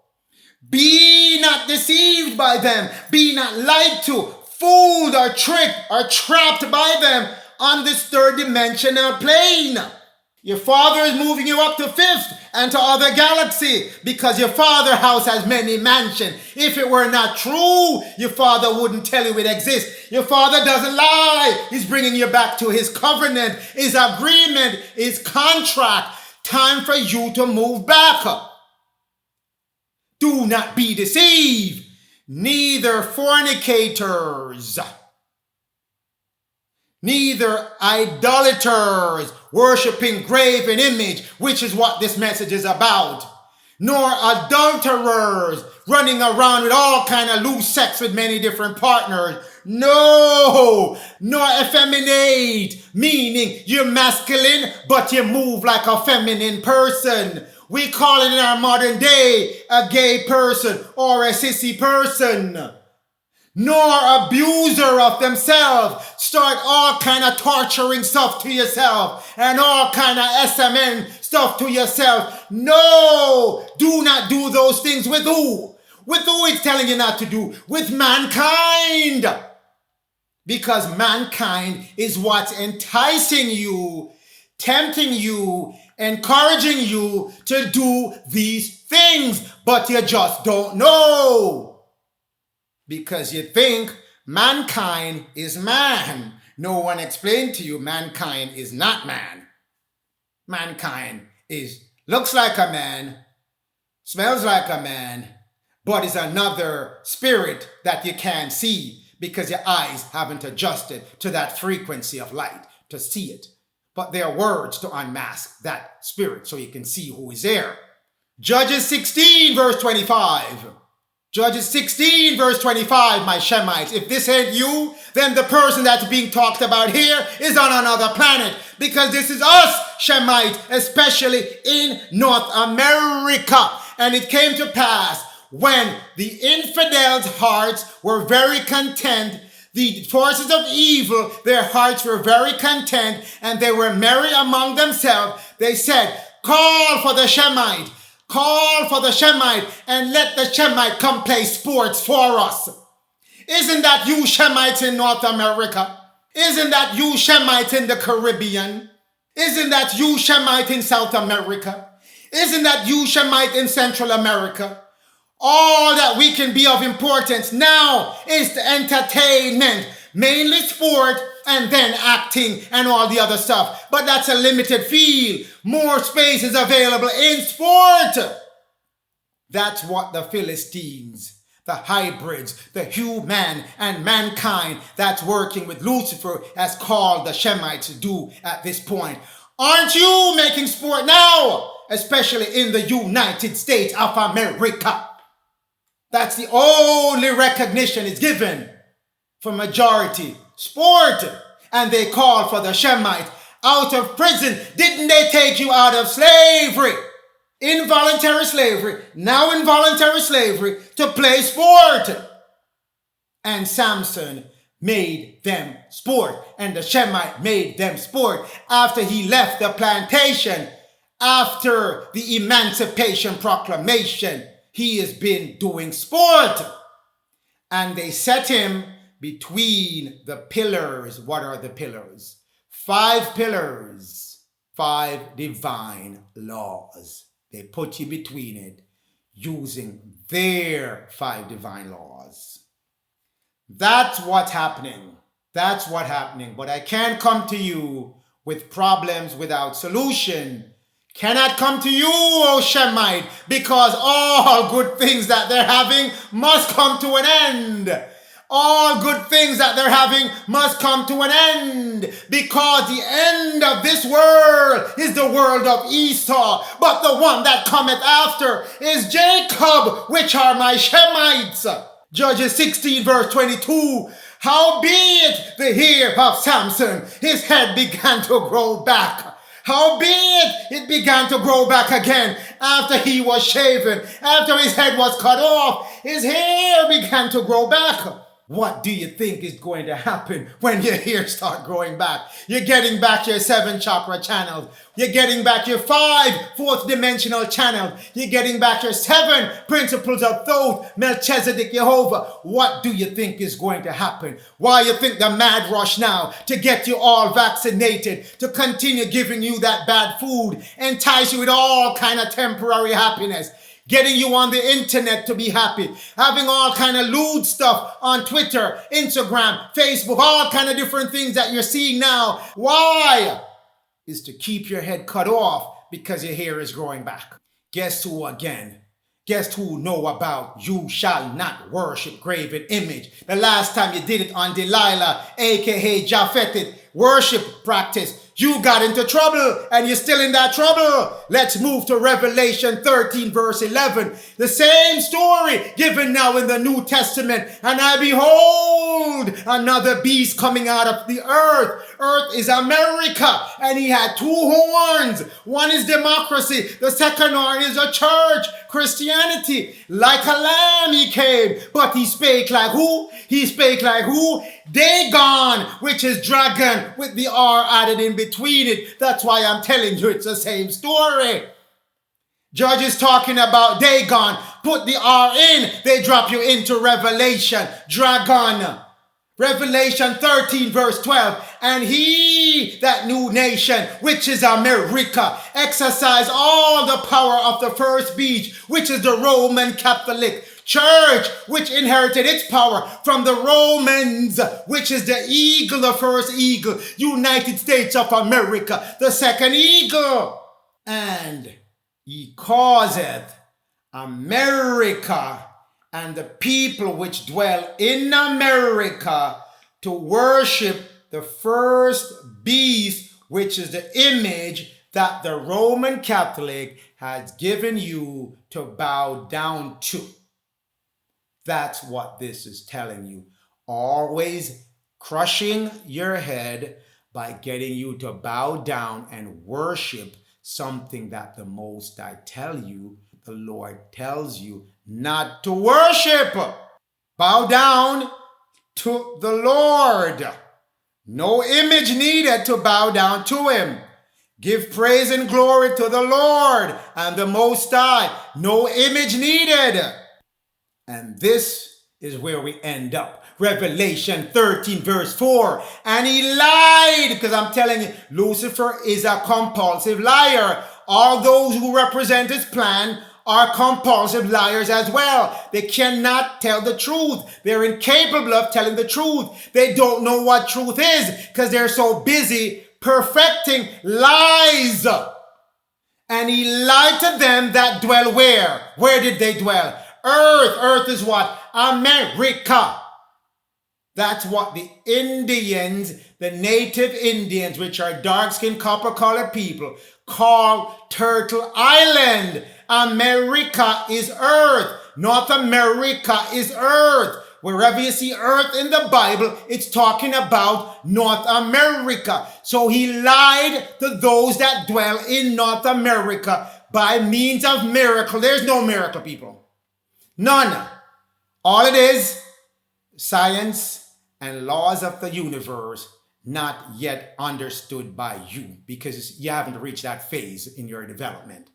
Be not deceived by them. Be not lied to, fooled or tricked or trapped by them on this 3rd dimensional plane. Your father is moving you up to 5th and to other galaxy because your father's house has many mansions. If it were not true, your father wouldn't tell you it exists. Your father doesn't lie. He's bringing you back to his covenant, his agreement, his contract. Time for you to move back. Do not be deceived. Neither fornicators, neither idolaters, worshiping graven image, which is what this message is about, nor adulterers, running around with all kind of loose sex with many different partners. No, nor effeminate, meaning you're masculine, but you move like a feminine person. We call it in our modern day a gay person or a sissy person. Nor abuser of themselves. Start all kind of torturing stuff to yourself and all kind of SMN stuff to yourself. No, do not do those things with who? With who it's telling you not to do? With mankind. Because mankind is what's enticing you, tempting you, encouraging you to do these things, but you just don't know. Because you think mankind is man. No one explained to you mankind is not man. Mankind looks like a man, smells like a man, but is another spirit that you can't see because your eyes haven't adjusted to that frequency of light to see it. But there are words to unmask that spirit so you can see who is there. Judges 16 verse 25. Judges 16 verse 25, my Shemites. If this ain't you, then the person that's being talked about here is on another planet. Because this is us, Shemites, especially in North America. And it came to pass when the infidels' hearts were very content, the forces of evil, their hearts were very content, and they were merry among themselves. They said, call for the Shemite. Call for the Shemite and let the Shemite come play sports for us. Isn't that you Shemites in North America? Isn't that you Shemites in the Caribbean? Isn't that you Shemite in South America? Isn't that you Shemite in Central America? All that we can be of importance now is the entertainment, mainly sport and then acting and all the other stuff. But that's a limited field. More space is available in sport. That's what the Philistines the hybrids, the human and mankind that's working with Lucifer as called the Shemites to do at this point. Aren't you making sport now? Especially in the United States of America. That's the only recognition is given for majority sport. And they call for the Shemites out of prison. Didn't they take you out of slavery? Involuntary slavery, now involuntary slavery, to play sport. And Samson made them sport, and the Shemite made them sport after he left the plantation, after the Emancipation Proclamation. He has been doing sport. And they set him between the pillars. What are the pillars? 5 pillars, 5 divine laws. They put you between it using their 5 divine laws. That's what's happening. That's what's happening. But I can't come to you with problems without solution. Cannot come to you, O Shemite, because all good things that they're having must come to an end. All good things that they're having must come to an end, because the end of this world is the world of Esau, but the one that cometh after is Jacob, which are my Shemites. Judges 16 verse 22. Howbeit the hair of Samson, his head began to grow back. Howbeit it began to grow back again after he was shaven, after his head was cut off, his hair began to grow back. What do you think is going to happen when your hair start growing back? You're getting back your 7 chakra channels. You're getting back your 5 fourth dimensional channels. You're getting back your 7 principles of Thoth, Melchizedek, Jehovah. What do you think is going to happen? Why you think the mad rush now to get you all vaccinated, to continue giving you that bad food, entice you with all kind of temporary happiness, getting you on the internet to be happy, having all kind of lewd stuff on Twitter, Instagram, Facebook, all kind of different things that you're seeing now. Why? Is to keep your head cut off because your hair is growing back. Guess who again? Guess who know about you shall not worship graven image? The last time you did it on Delilah, aka Japhetic worship practice, you got into trouble, and you're still in that trouble. Let's move to Revelation 13 verse 11. The same story given now in the New Testament. And I behold another beast coming out of the earth. Earth is America, and he had 2 horns. One is democracy. The second horn is a church, Christianity. Like a lamb he came, but he spake like who? He spake like who? Dagon, which is dragon with the R added in between it. That's why I'm telling you it's the same story. Judge is talking about Dagon. Put the R in, they drop you into Revelation. Dragon. Revelation 13 verse 12. And he, that new nation, which is America, exercise all the power of the first beast, which is the Roman Catholic Church, which inherited its power from the Romans, which is the eagle, the first eagle, United States of America, the second eagle. And he causeth America and the people which dwell in America to worship the first beast, which is the image that the Roman Catholic has given you to bow down to. That's what this is telling you. Always crushing your head by getting you to bow down and worship something that the Most High tell you, the Lord tells you not to worship. Bow down to the Lord. No image needed to bow down to him. Give praise and glory to the Lord and the Most High. No image needed. And this is where we end up. Revelation 13 verse 4. And he lied, because I'm telling you, Lucifer is a compulsive liar. All those who represent his plan are compulsive liars as well. They cannot tell the truth. They're incapable of telling the truth. They don't know what truth is because they're so busy perfecting lies. And he lied to them that dwell where? Where did they dwell? Earth. Earth is what? America. That's what the Indians, the native Indians, which are dark-skinned, copper-colored people, call Turtle Island. America is Earth. North America is Earth. Wherever you see Earth in the Bible, it's talking about North America. So he lied to those that dwell in North America by means of miracle. There's no miracle, people. None. All it is, science and laws of the universe not yet understood by you because you haven't reached that phase in your development.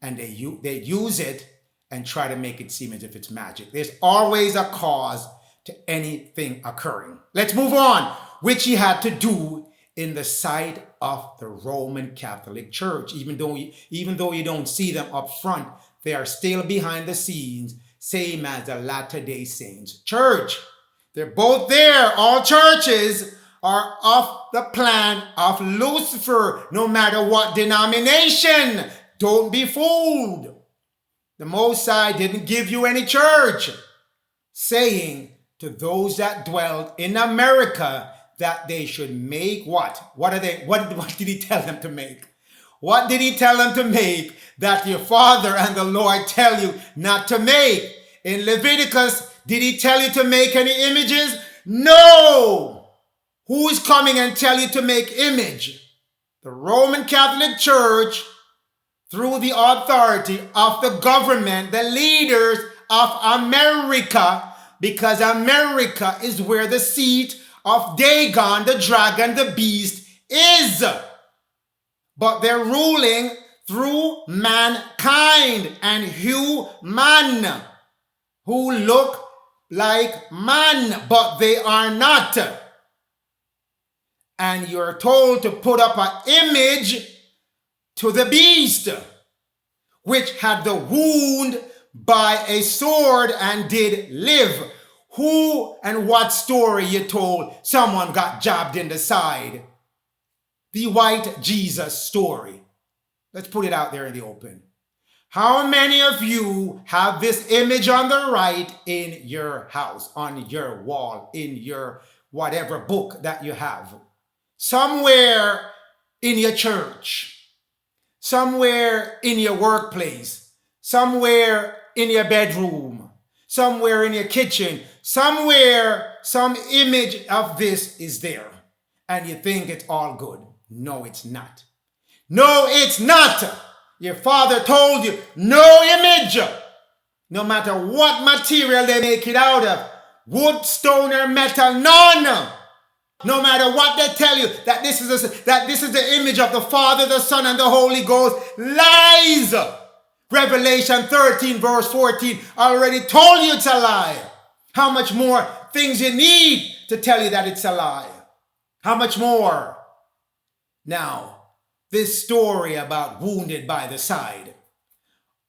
And they use it and try to make it seem as if it's magic. There's always a cause to anything occurring. Let's move on, which he had to do in the sight of the Roman Catholic Church. Even though you don't see them up front, they are still behind the scenes, same as the Latter-day Saints Church. They're both there. All churches are of the plan of Lucifer, no matter what denomination. Don't be fooled. The Most High didn't give you any church, saying to those that dwelled in America that they should make what? What did he tell them to make? What did he tell them to make that your Father and the Lord tell you not to make? In Leviticus, did he tell you to make any images? No! Who is coming and tell you to make image? The Roman Catholic Church, through the authority of the government, the leaders of America, because America is where the seat of Dagon, the dragon, the beast, is. But they're ruling through mankind and human, who look like man, but they are not. And you're told to put up an image to the beast, which had the wound by a sword and did live. Who and what story you told someone got jabbed in the side? The white Jesus story. Let's put it out there in the open. How many of you have this image on the right in your house, on your wall, in your whatever book that you have? Somewhere in your church, somewhere in your workplace, somewhere in your bedroom, somewhere in your kitchen, somewhere some image of this is there. And you think it's all good. No, it's not. No, it's not. Your father told you, no image. No matter what material they make it out of, wood, stone, or metal, none. No matter what they tell you, that this is the image of the Father, the Son, and the Holy Ghost, lies. Revelation 13 verse 14 already told you it's a lie. How much more things you need to tell you that it's a lie? How much more? Now, this story about wounded by the side.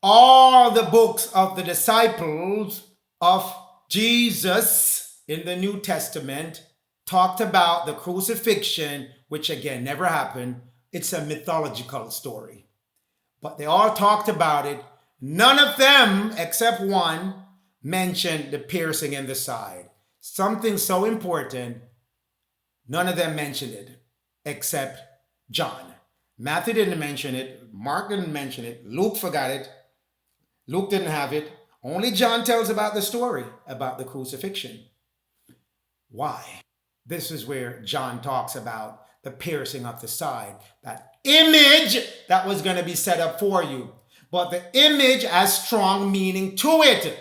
All the books of the disciples of Jesus in the New Testament talked about the crucifixion, which again never happened. It's a mythological story. But they all talked about it. None of them, except one, mentioned the piercing in the side. Something so important, none of them mentioned it, except John. Matthew didn't mention it. Mark didn't mention it. Luke forgot it. Luke didn't have it. Only John tells about the story about the crucifixion. Why? This is where John talks about the piercing of the side. That image that was going to be set up for you. But the image has strong meaning to it.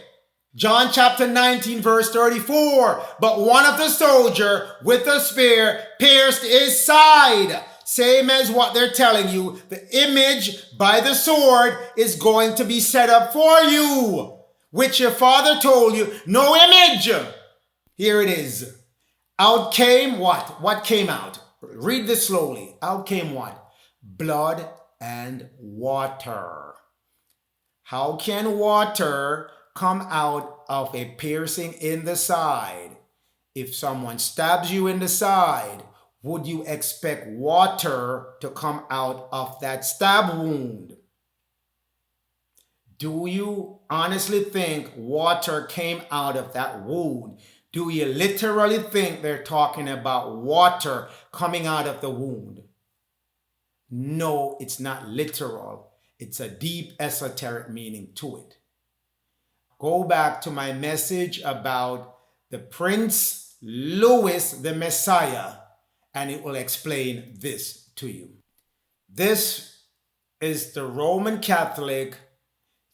John chapter 19 verse 34. But one of the soldiers with a spear pierced his side. Same as what they're telling you. The image by the sword is going to be set up for you. Which your father told you, no image. Here it is. Out came what? What came out? Read this slowly. Out came what? Blood and water. How can water come out of a piercing in the side? If someone stabs you in the side, would you expect water to come out of that stab wound? Do you honestly think water came out of that wound? Do you literally think they're talking about water coming out of the wound? No, it's not literal. It's a deep esoteric meaning to it. Go back to my message about the Prince Louis the Messiah, and it will explain this to you. This is the Roman Catholic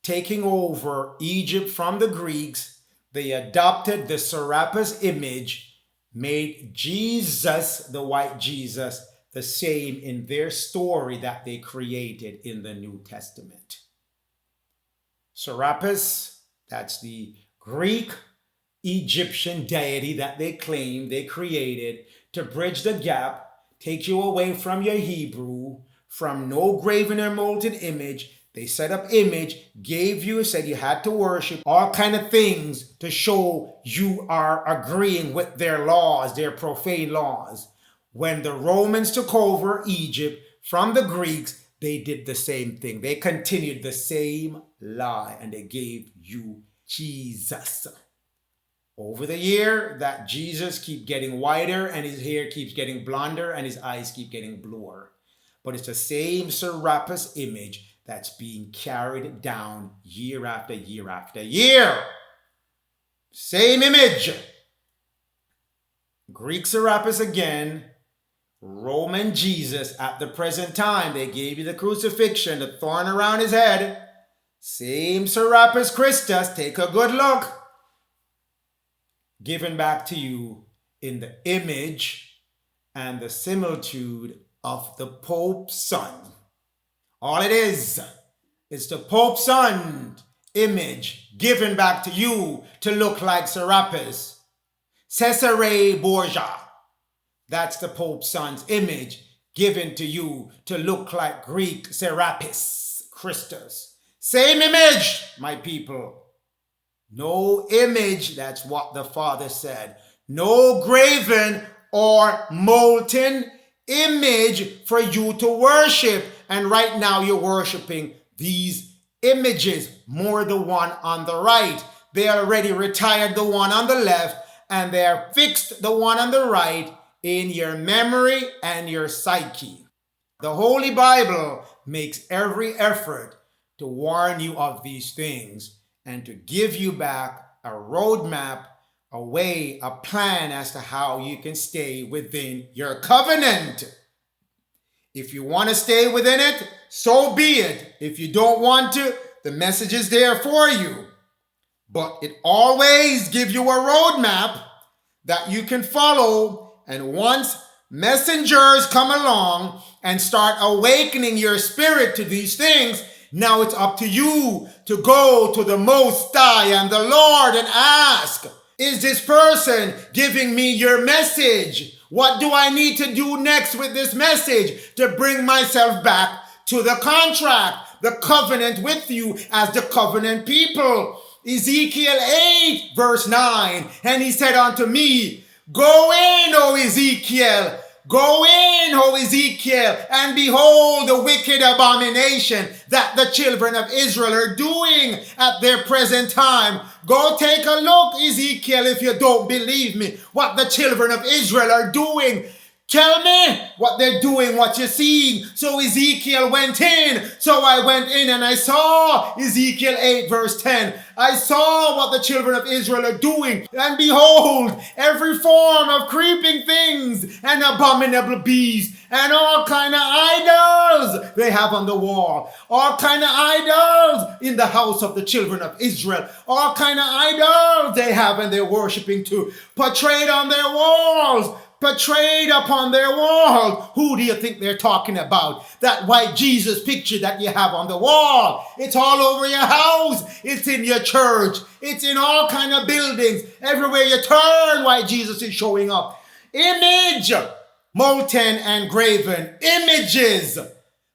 taking over Egypt from the Greeks. They adopted the Serapis image, made Jesus, the white Jesus, the same in their story that they created in the New Testament. Serapis, that's the Greek Egyptian deity that they claim they created to bridge the gap, take you away from your Hebrew, from no graven or molten image. They set up image, gave you, said you had to worship, all kind of things to show you are agreeing with their laws, their profane laws. When the Romans took over Egypt from the Greeks, they did the same thing. They continued the same lie, and they gave you Jesus. Over the year, that Jesus keeps getting whiter, and his hair keeps getting blonder, and his eyes keep getting bluer. But it's the same Serapis image that's being carried down year after year after year. Same image. Greek Serapis again, Roman Jesus at the present time. They gave you the crucifixion, the thorn around his head. Same Serapis Christus, take a good look. Given back to you in the image and the similitude of the Pope's son. All it is the Pope's son image given back to you to look like Serapis. Cesare Borgia. That's the Pope's son's image given to you to look like Greek Serapis Christus. Same image, my people. No image, that's what the Father said. No graven or molten image for you to worship. And right now you're worshiping these images, more the one on the right. They already retired the one on the left, and they are fixed the one on the right in your memory and your psyche. The Holy Bible makes every effort to warn you of these things and to give you back a roadmap, a way, a plan as to how you can stay within your covenant. If you want to stay within it, so be it. If you don't want to, the message is there for you. But it always gives you a roadmap that you can follow. And once messengers come along and start awakening your spirit to these things, now it's up to you to go to the Most High and the Lord and ask, is this person giving me your message? What do I need to do next with this message to bring myself back to the contract, the covenant with you as the covenant people? Ezekiel 8 verse 9, and he said unto me, go in, O Ezekiel, go in, O Ezekiel, and behold the wicked abomination that the children of Israel are doing at their present time. Go take a look, Ezekiel, if you don't believe me, what the children of Israel are doing. Tell me what they're doing, what you're seeing. So Ezekiel went in. So I went in and I saw Ezekiel 8 verse 10. I saw what the children of Israel are doing. And behold, every form of creeping things and abominable beasts and all kind of idols they have on the wall. All kind of idols in the house of the children of Israel. All kind of idols they have and they're worshiping too. Portrayed on their walls. Portrayed upon their wall. Who do you think they're talking about? That white Jesus picture that you have on the wall. It's all over your house. It's in your church. It's in all kind of buildings. Everywhere you turn, white Jesus is showing up. Image, molten and graven images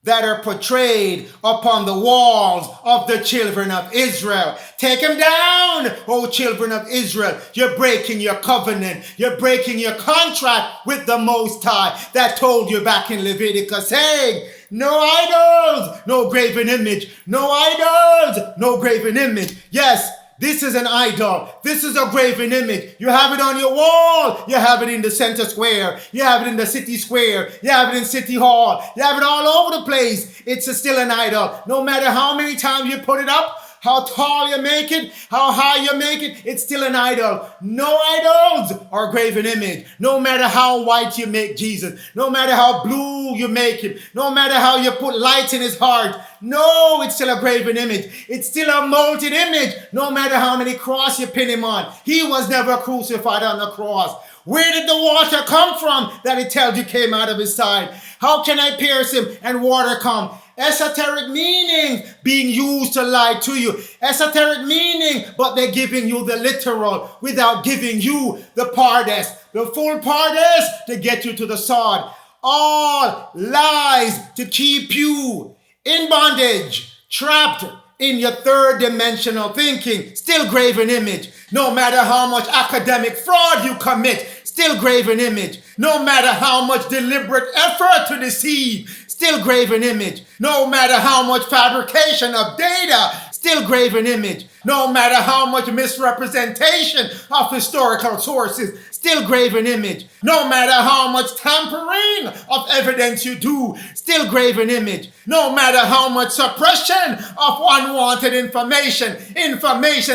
that are portrayed upon the walls of the children of Israel. Take them down, O children of Israel. You're breaking your covenant. You're breaking your contract with the Most High that told you back in Leviticus, hey, No idols, no graven image. No idols, no graven image. Yes, this is an idol. This is a graven image. You have it on your wall. You have it in the center square. You have it in the city square. You have it in City Hall. You have it all over the place. It's still an idol. No matter how many times you put it up, how tall you make it, how high you make it, it's still an idol. No idols are graven image. No matter how white you make Jesus, no matter how blue you make him, no matter how you put light in his heart, no, it's still a graven image. It's still a molten image. No matter how many crosses you pin him on, he was never crucified on the cross. Where did the water come from that it tells you came out of his side? How can I pierce him and water come? Esoteric meaning being used to lie to you. Esoteric meaning, but they're giving you the literal without giving you the pardes, the full pardes to get you to the sword. All lies to keep you in bondage, trapped in your third dimensional thinking. Still graven image. No matter how much academic fraud you commit, still graven image. No matter how much deliberate effort to deceive, still graven image. No matter how much fabrication of data, still graven image. No matter how much misrepresentation of historical sources, still graven image. No matter how much tampering of evidence you do, still graven image. No matter how much suppression of unwanted information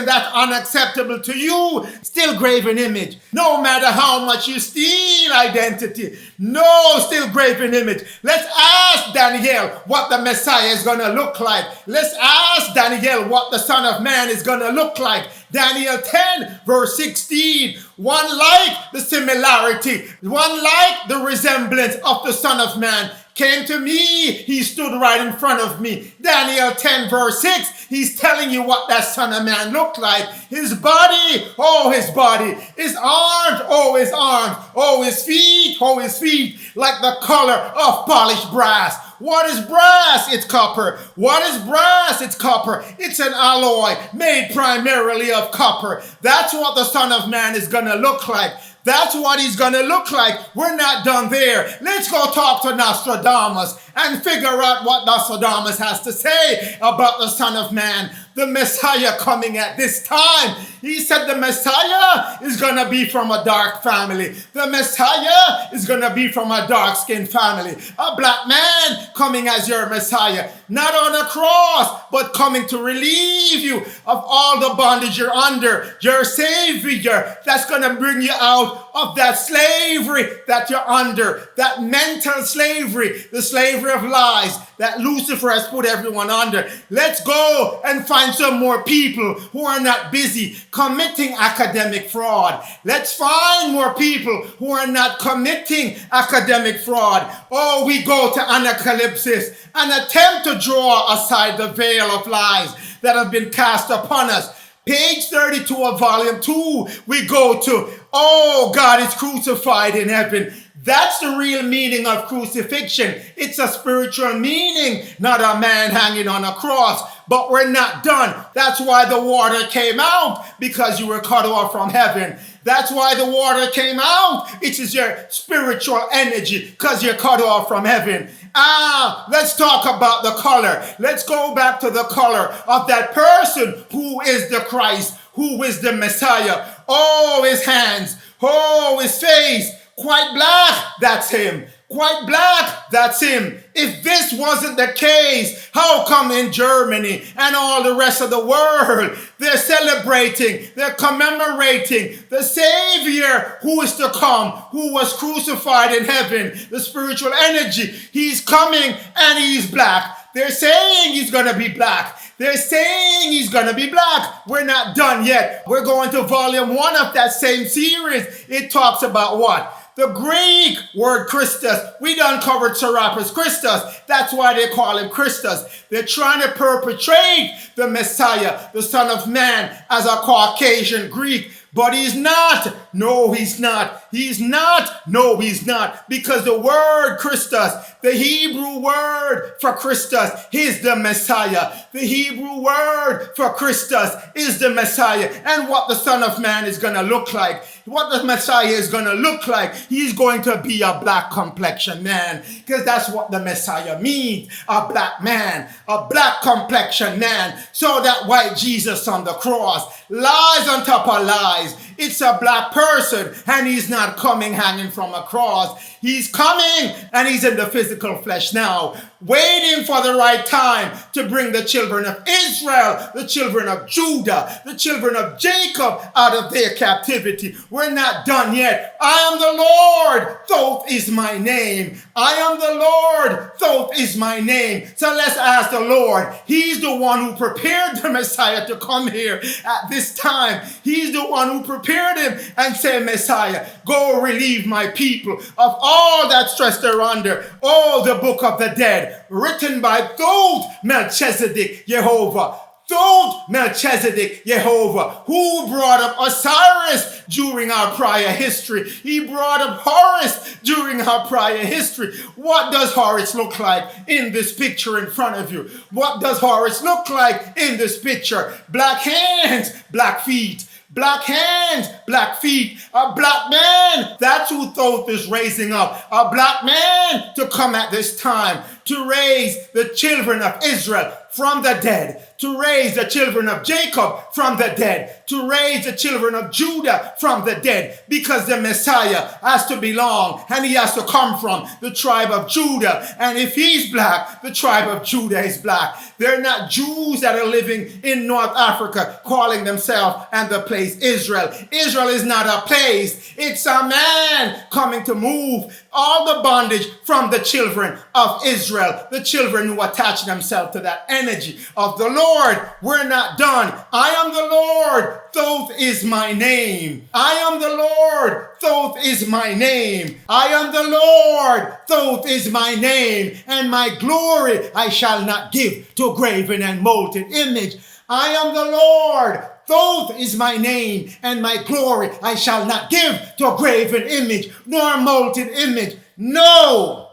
that's unacceptable to you, still graven image. No matter how much you steal identity, no, still graven image. Let's ask Daniel what the Messiah is going to look like. Let's ask Daniel what the Son of Man is going to look like. Daniel 10 verse 16. One like the similarity, one like the resemblance of the Son of Man came to me, he stood right in front of me. Daniel 10 verse 6, he's telling you what that Son of Man looked like. His body, oh his body. His arms, oh his arms. Oh his feet, like the color of polished brass. What is brass? It's copper. What is brass? It's copper. It's an alloy made primarily of copper. That's what the Son of Man is going to look like. That's what he's going to look like. We're not done there. Let's go talk to Nostradamus and figure out what Nostradamus has to say about the Son of Man, the Messiah coming at this time. He said the Messiah is going to be from a dark family. The Messiah is going to be from a dark-skinned family. A black man coming as your Messiah. Not on a cross, but coming to relieve you of all the bondage you're under. Your Savior that's going to bring you out of that slavery that you're under. That mental slavery, the slavery of lies that Lucifer has put everyone under. Let's go and find some more people who are not busy committing academic fraud. Let's find more people who are not committing academic fraud. Oh, we go to anacalypsis and attempt to draw aside the veil of lies that have been cast upon us. Page 32 of volume 2, we go to, oh, God is crucified in heaven. That's the real meaning of crucifixion. It's a spiritual meaning, not a man hanging on a cross. But we're not done. That's why the water came out, because you were cut off from heaven. That's why the water came out. It is your spiritual energy, because you're cut off from heaven. Let's talk about the color. Let's go back to the color of that person who is the Christ, who is the Messiah. Oh, his hands. Oh, his face. Quite black, that's him. Quite black, that's him. If this wasn't the case, how come in Germany and all the rest of the world, they're celebrating, they're commemorating the Savior who is to come, who was crucified in heaven, the spiritual energy. He's coming and he's black. They're saying he's going to be black. They're saying he's going to be black. We're not done yet. We're going to volume 1 of that same series. It talks about what? The Greek word Christus. We done covered Serapis Christus. That's why they call him Christus. They're trying to perpetrate the Messiah, the Son of Man, as a Caucasian Greek. But he's not. No, he's not. He's not. No, he's not. Because the word Christus, the Hebrew word for Christus, is the Messiah. The Hebrew word for Christus is the Messiah. And what the Son of Man is going to look like. what the Messiah is going to look like. He's going to be a black complexion man, because that's what the Messiah means, a black man, a black complexion man. So that white Jesus on the cross, lies on top of lies. It's a black person, and he's not coming hanging from a cross. He's coming, and he's in the physical flesh now, waiting for the right time to bring the children of Israel, the children of Judah, the children of Jacob out of their captivity. We're not done yet. I am the Lord, Thoth is my name. I am the Lord, Thoth is my name. So let's ask the Lord. He's the one who prepared the Messiah to come here at this time. He's the one who prepared him and said, Messiah, go relieve my people of all that stress they're under. Oh, the book of the dead, written by Thoth Melchizedek Jehovah. Thoth Melchizedek Jehovah, who brought up Osiris during our prior history. He brought up Horus during our prior history. What does Horus look like in this picture in front of you? What does Horus look like in this picture? Black hands, black feet. Black hands, black feet, a black man. That's who Thoth is raising up. A black man to come at this time to raise the children of Israel from the dead, to raise the children of Jacob from the dead, to raise the children of Judah from the dead, because the Messiah has to belong and he has to come from the tribe of Judah. And if he's black, the tribe of Judah is black. They're not Jews that are living in North Africa calling themselves and the place Israel. Israel is not a place. It's a man coming to move all the bondage from the children of Israel, the children who attach themselves to that energy of the Lord. We're not done. I am the Lord, Thoth is my name. I am the Lord, Thoth is my name. I am the Lord, Thoth is my name, and my glory I shall not give to graven and molten image. I am the Lord, Thoth is my name, and my glory I shall not give to a graven image, nor molten image. No!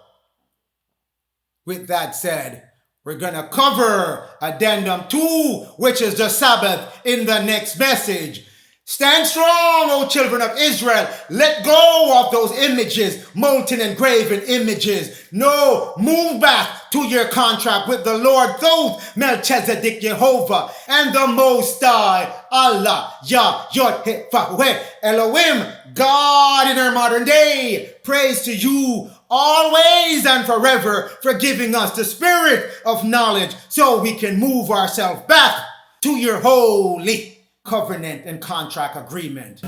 With that said, we're going to cover Addendum 2, which is the Sabbath, in the next message. Stand strong, O children of Israel. Let go of those images, molten and graven images. No, move back to your contract with the Lord, Thoth Melchizedek Jehovah, and the Most High, Allah, Yah, Yod, He, Vahueh, Elohim, God in our modern day. Praise to you always and forever for giving us the spirit of knowledge so we can move ourselves back to your holy covenant and contract agreement.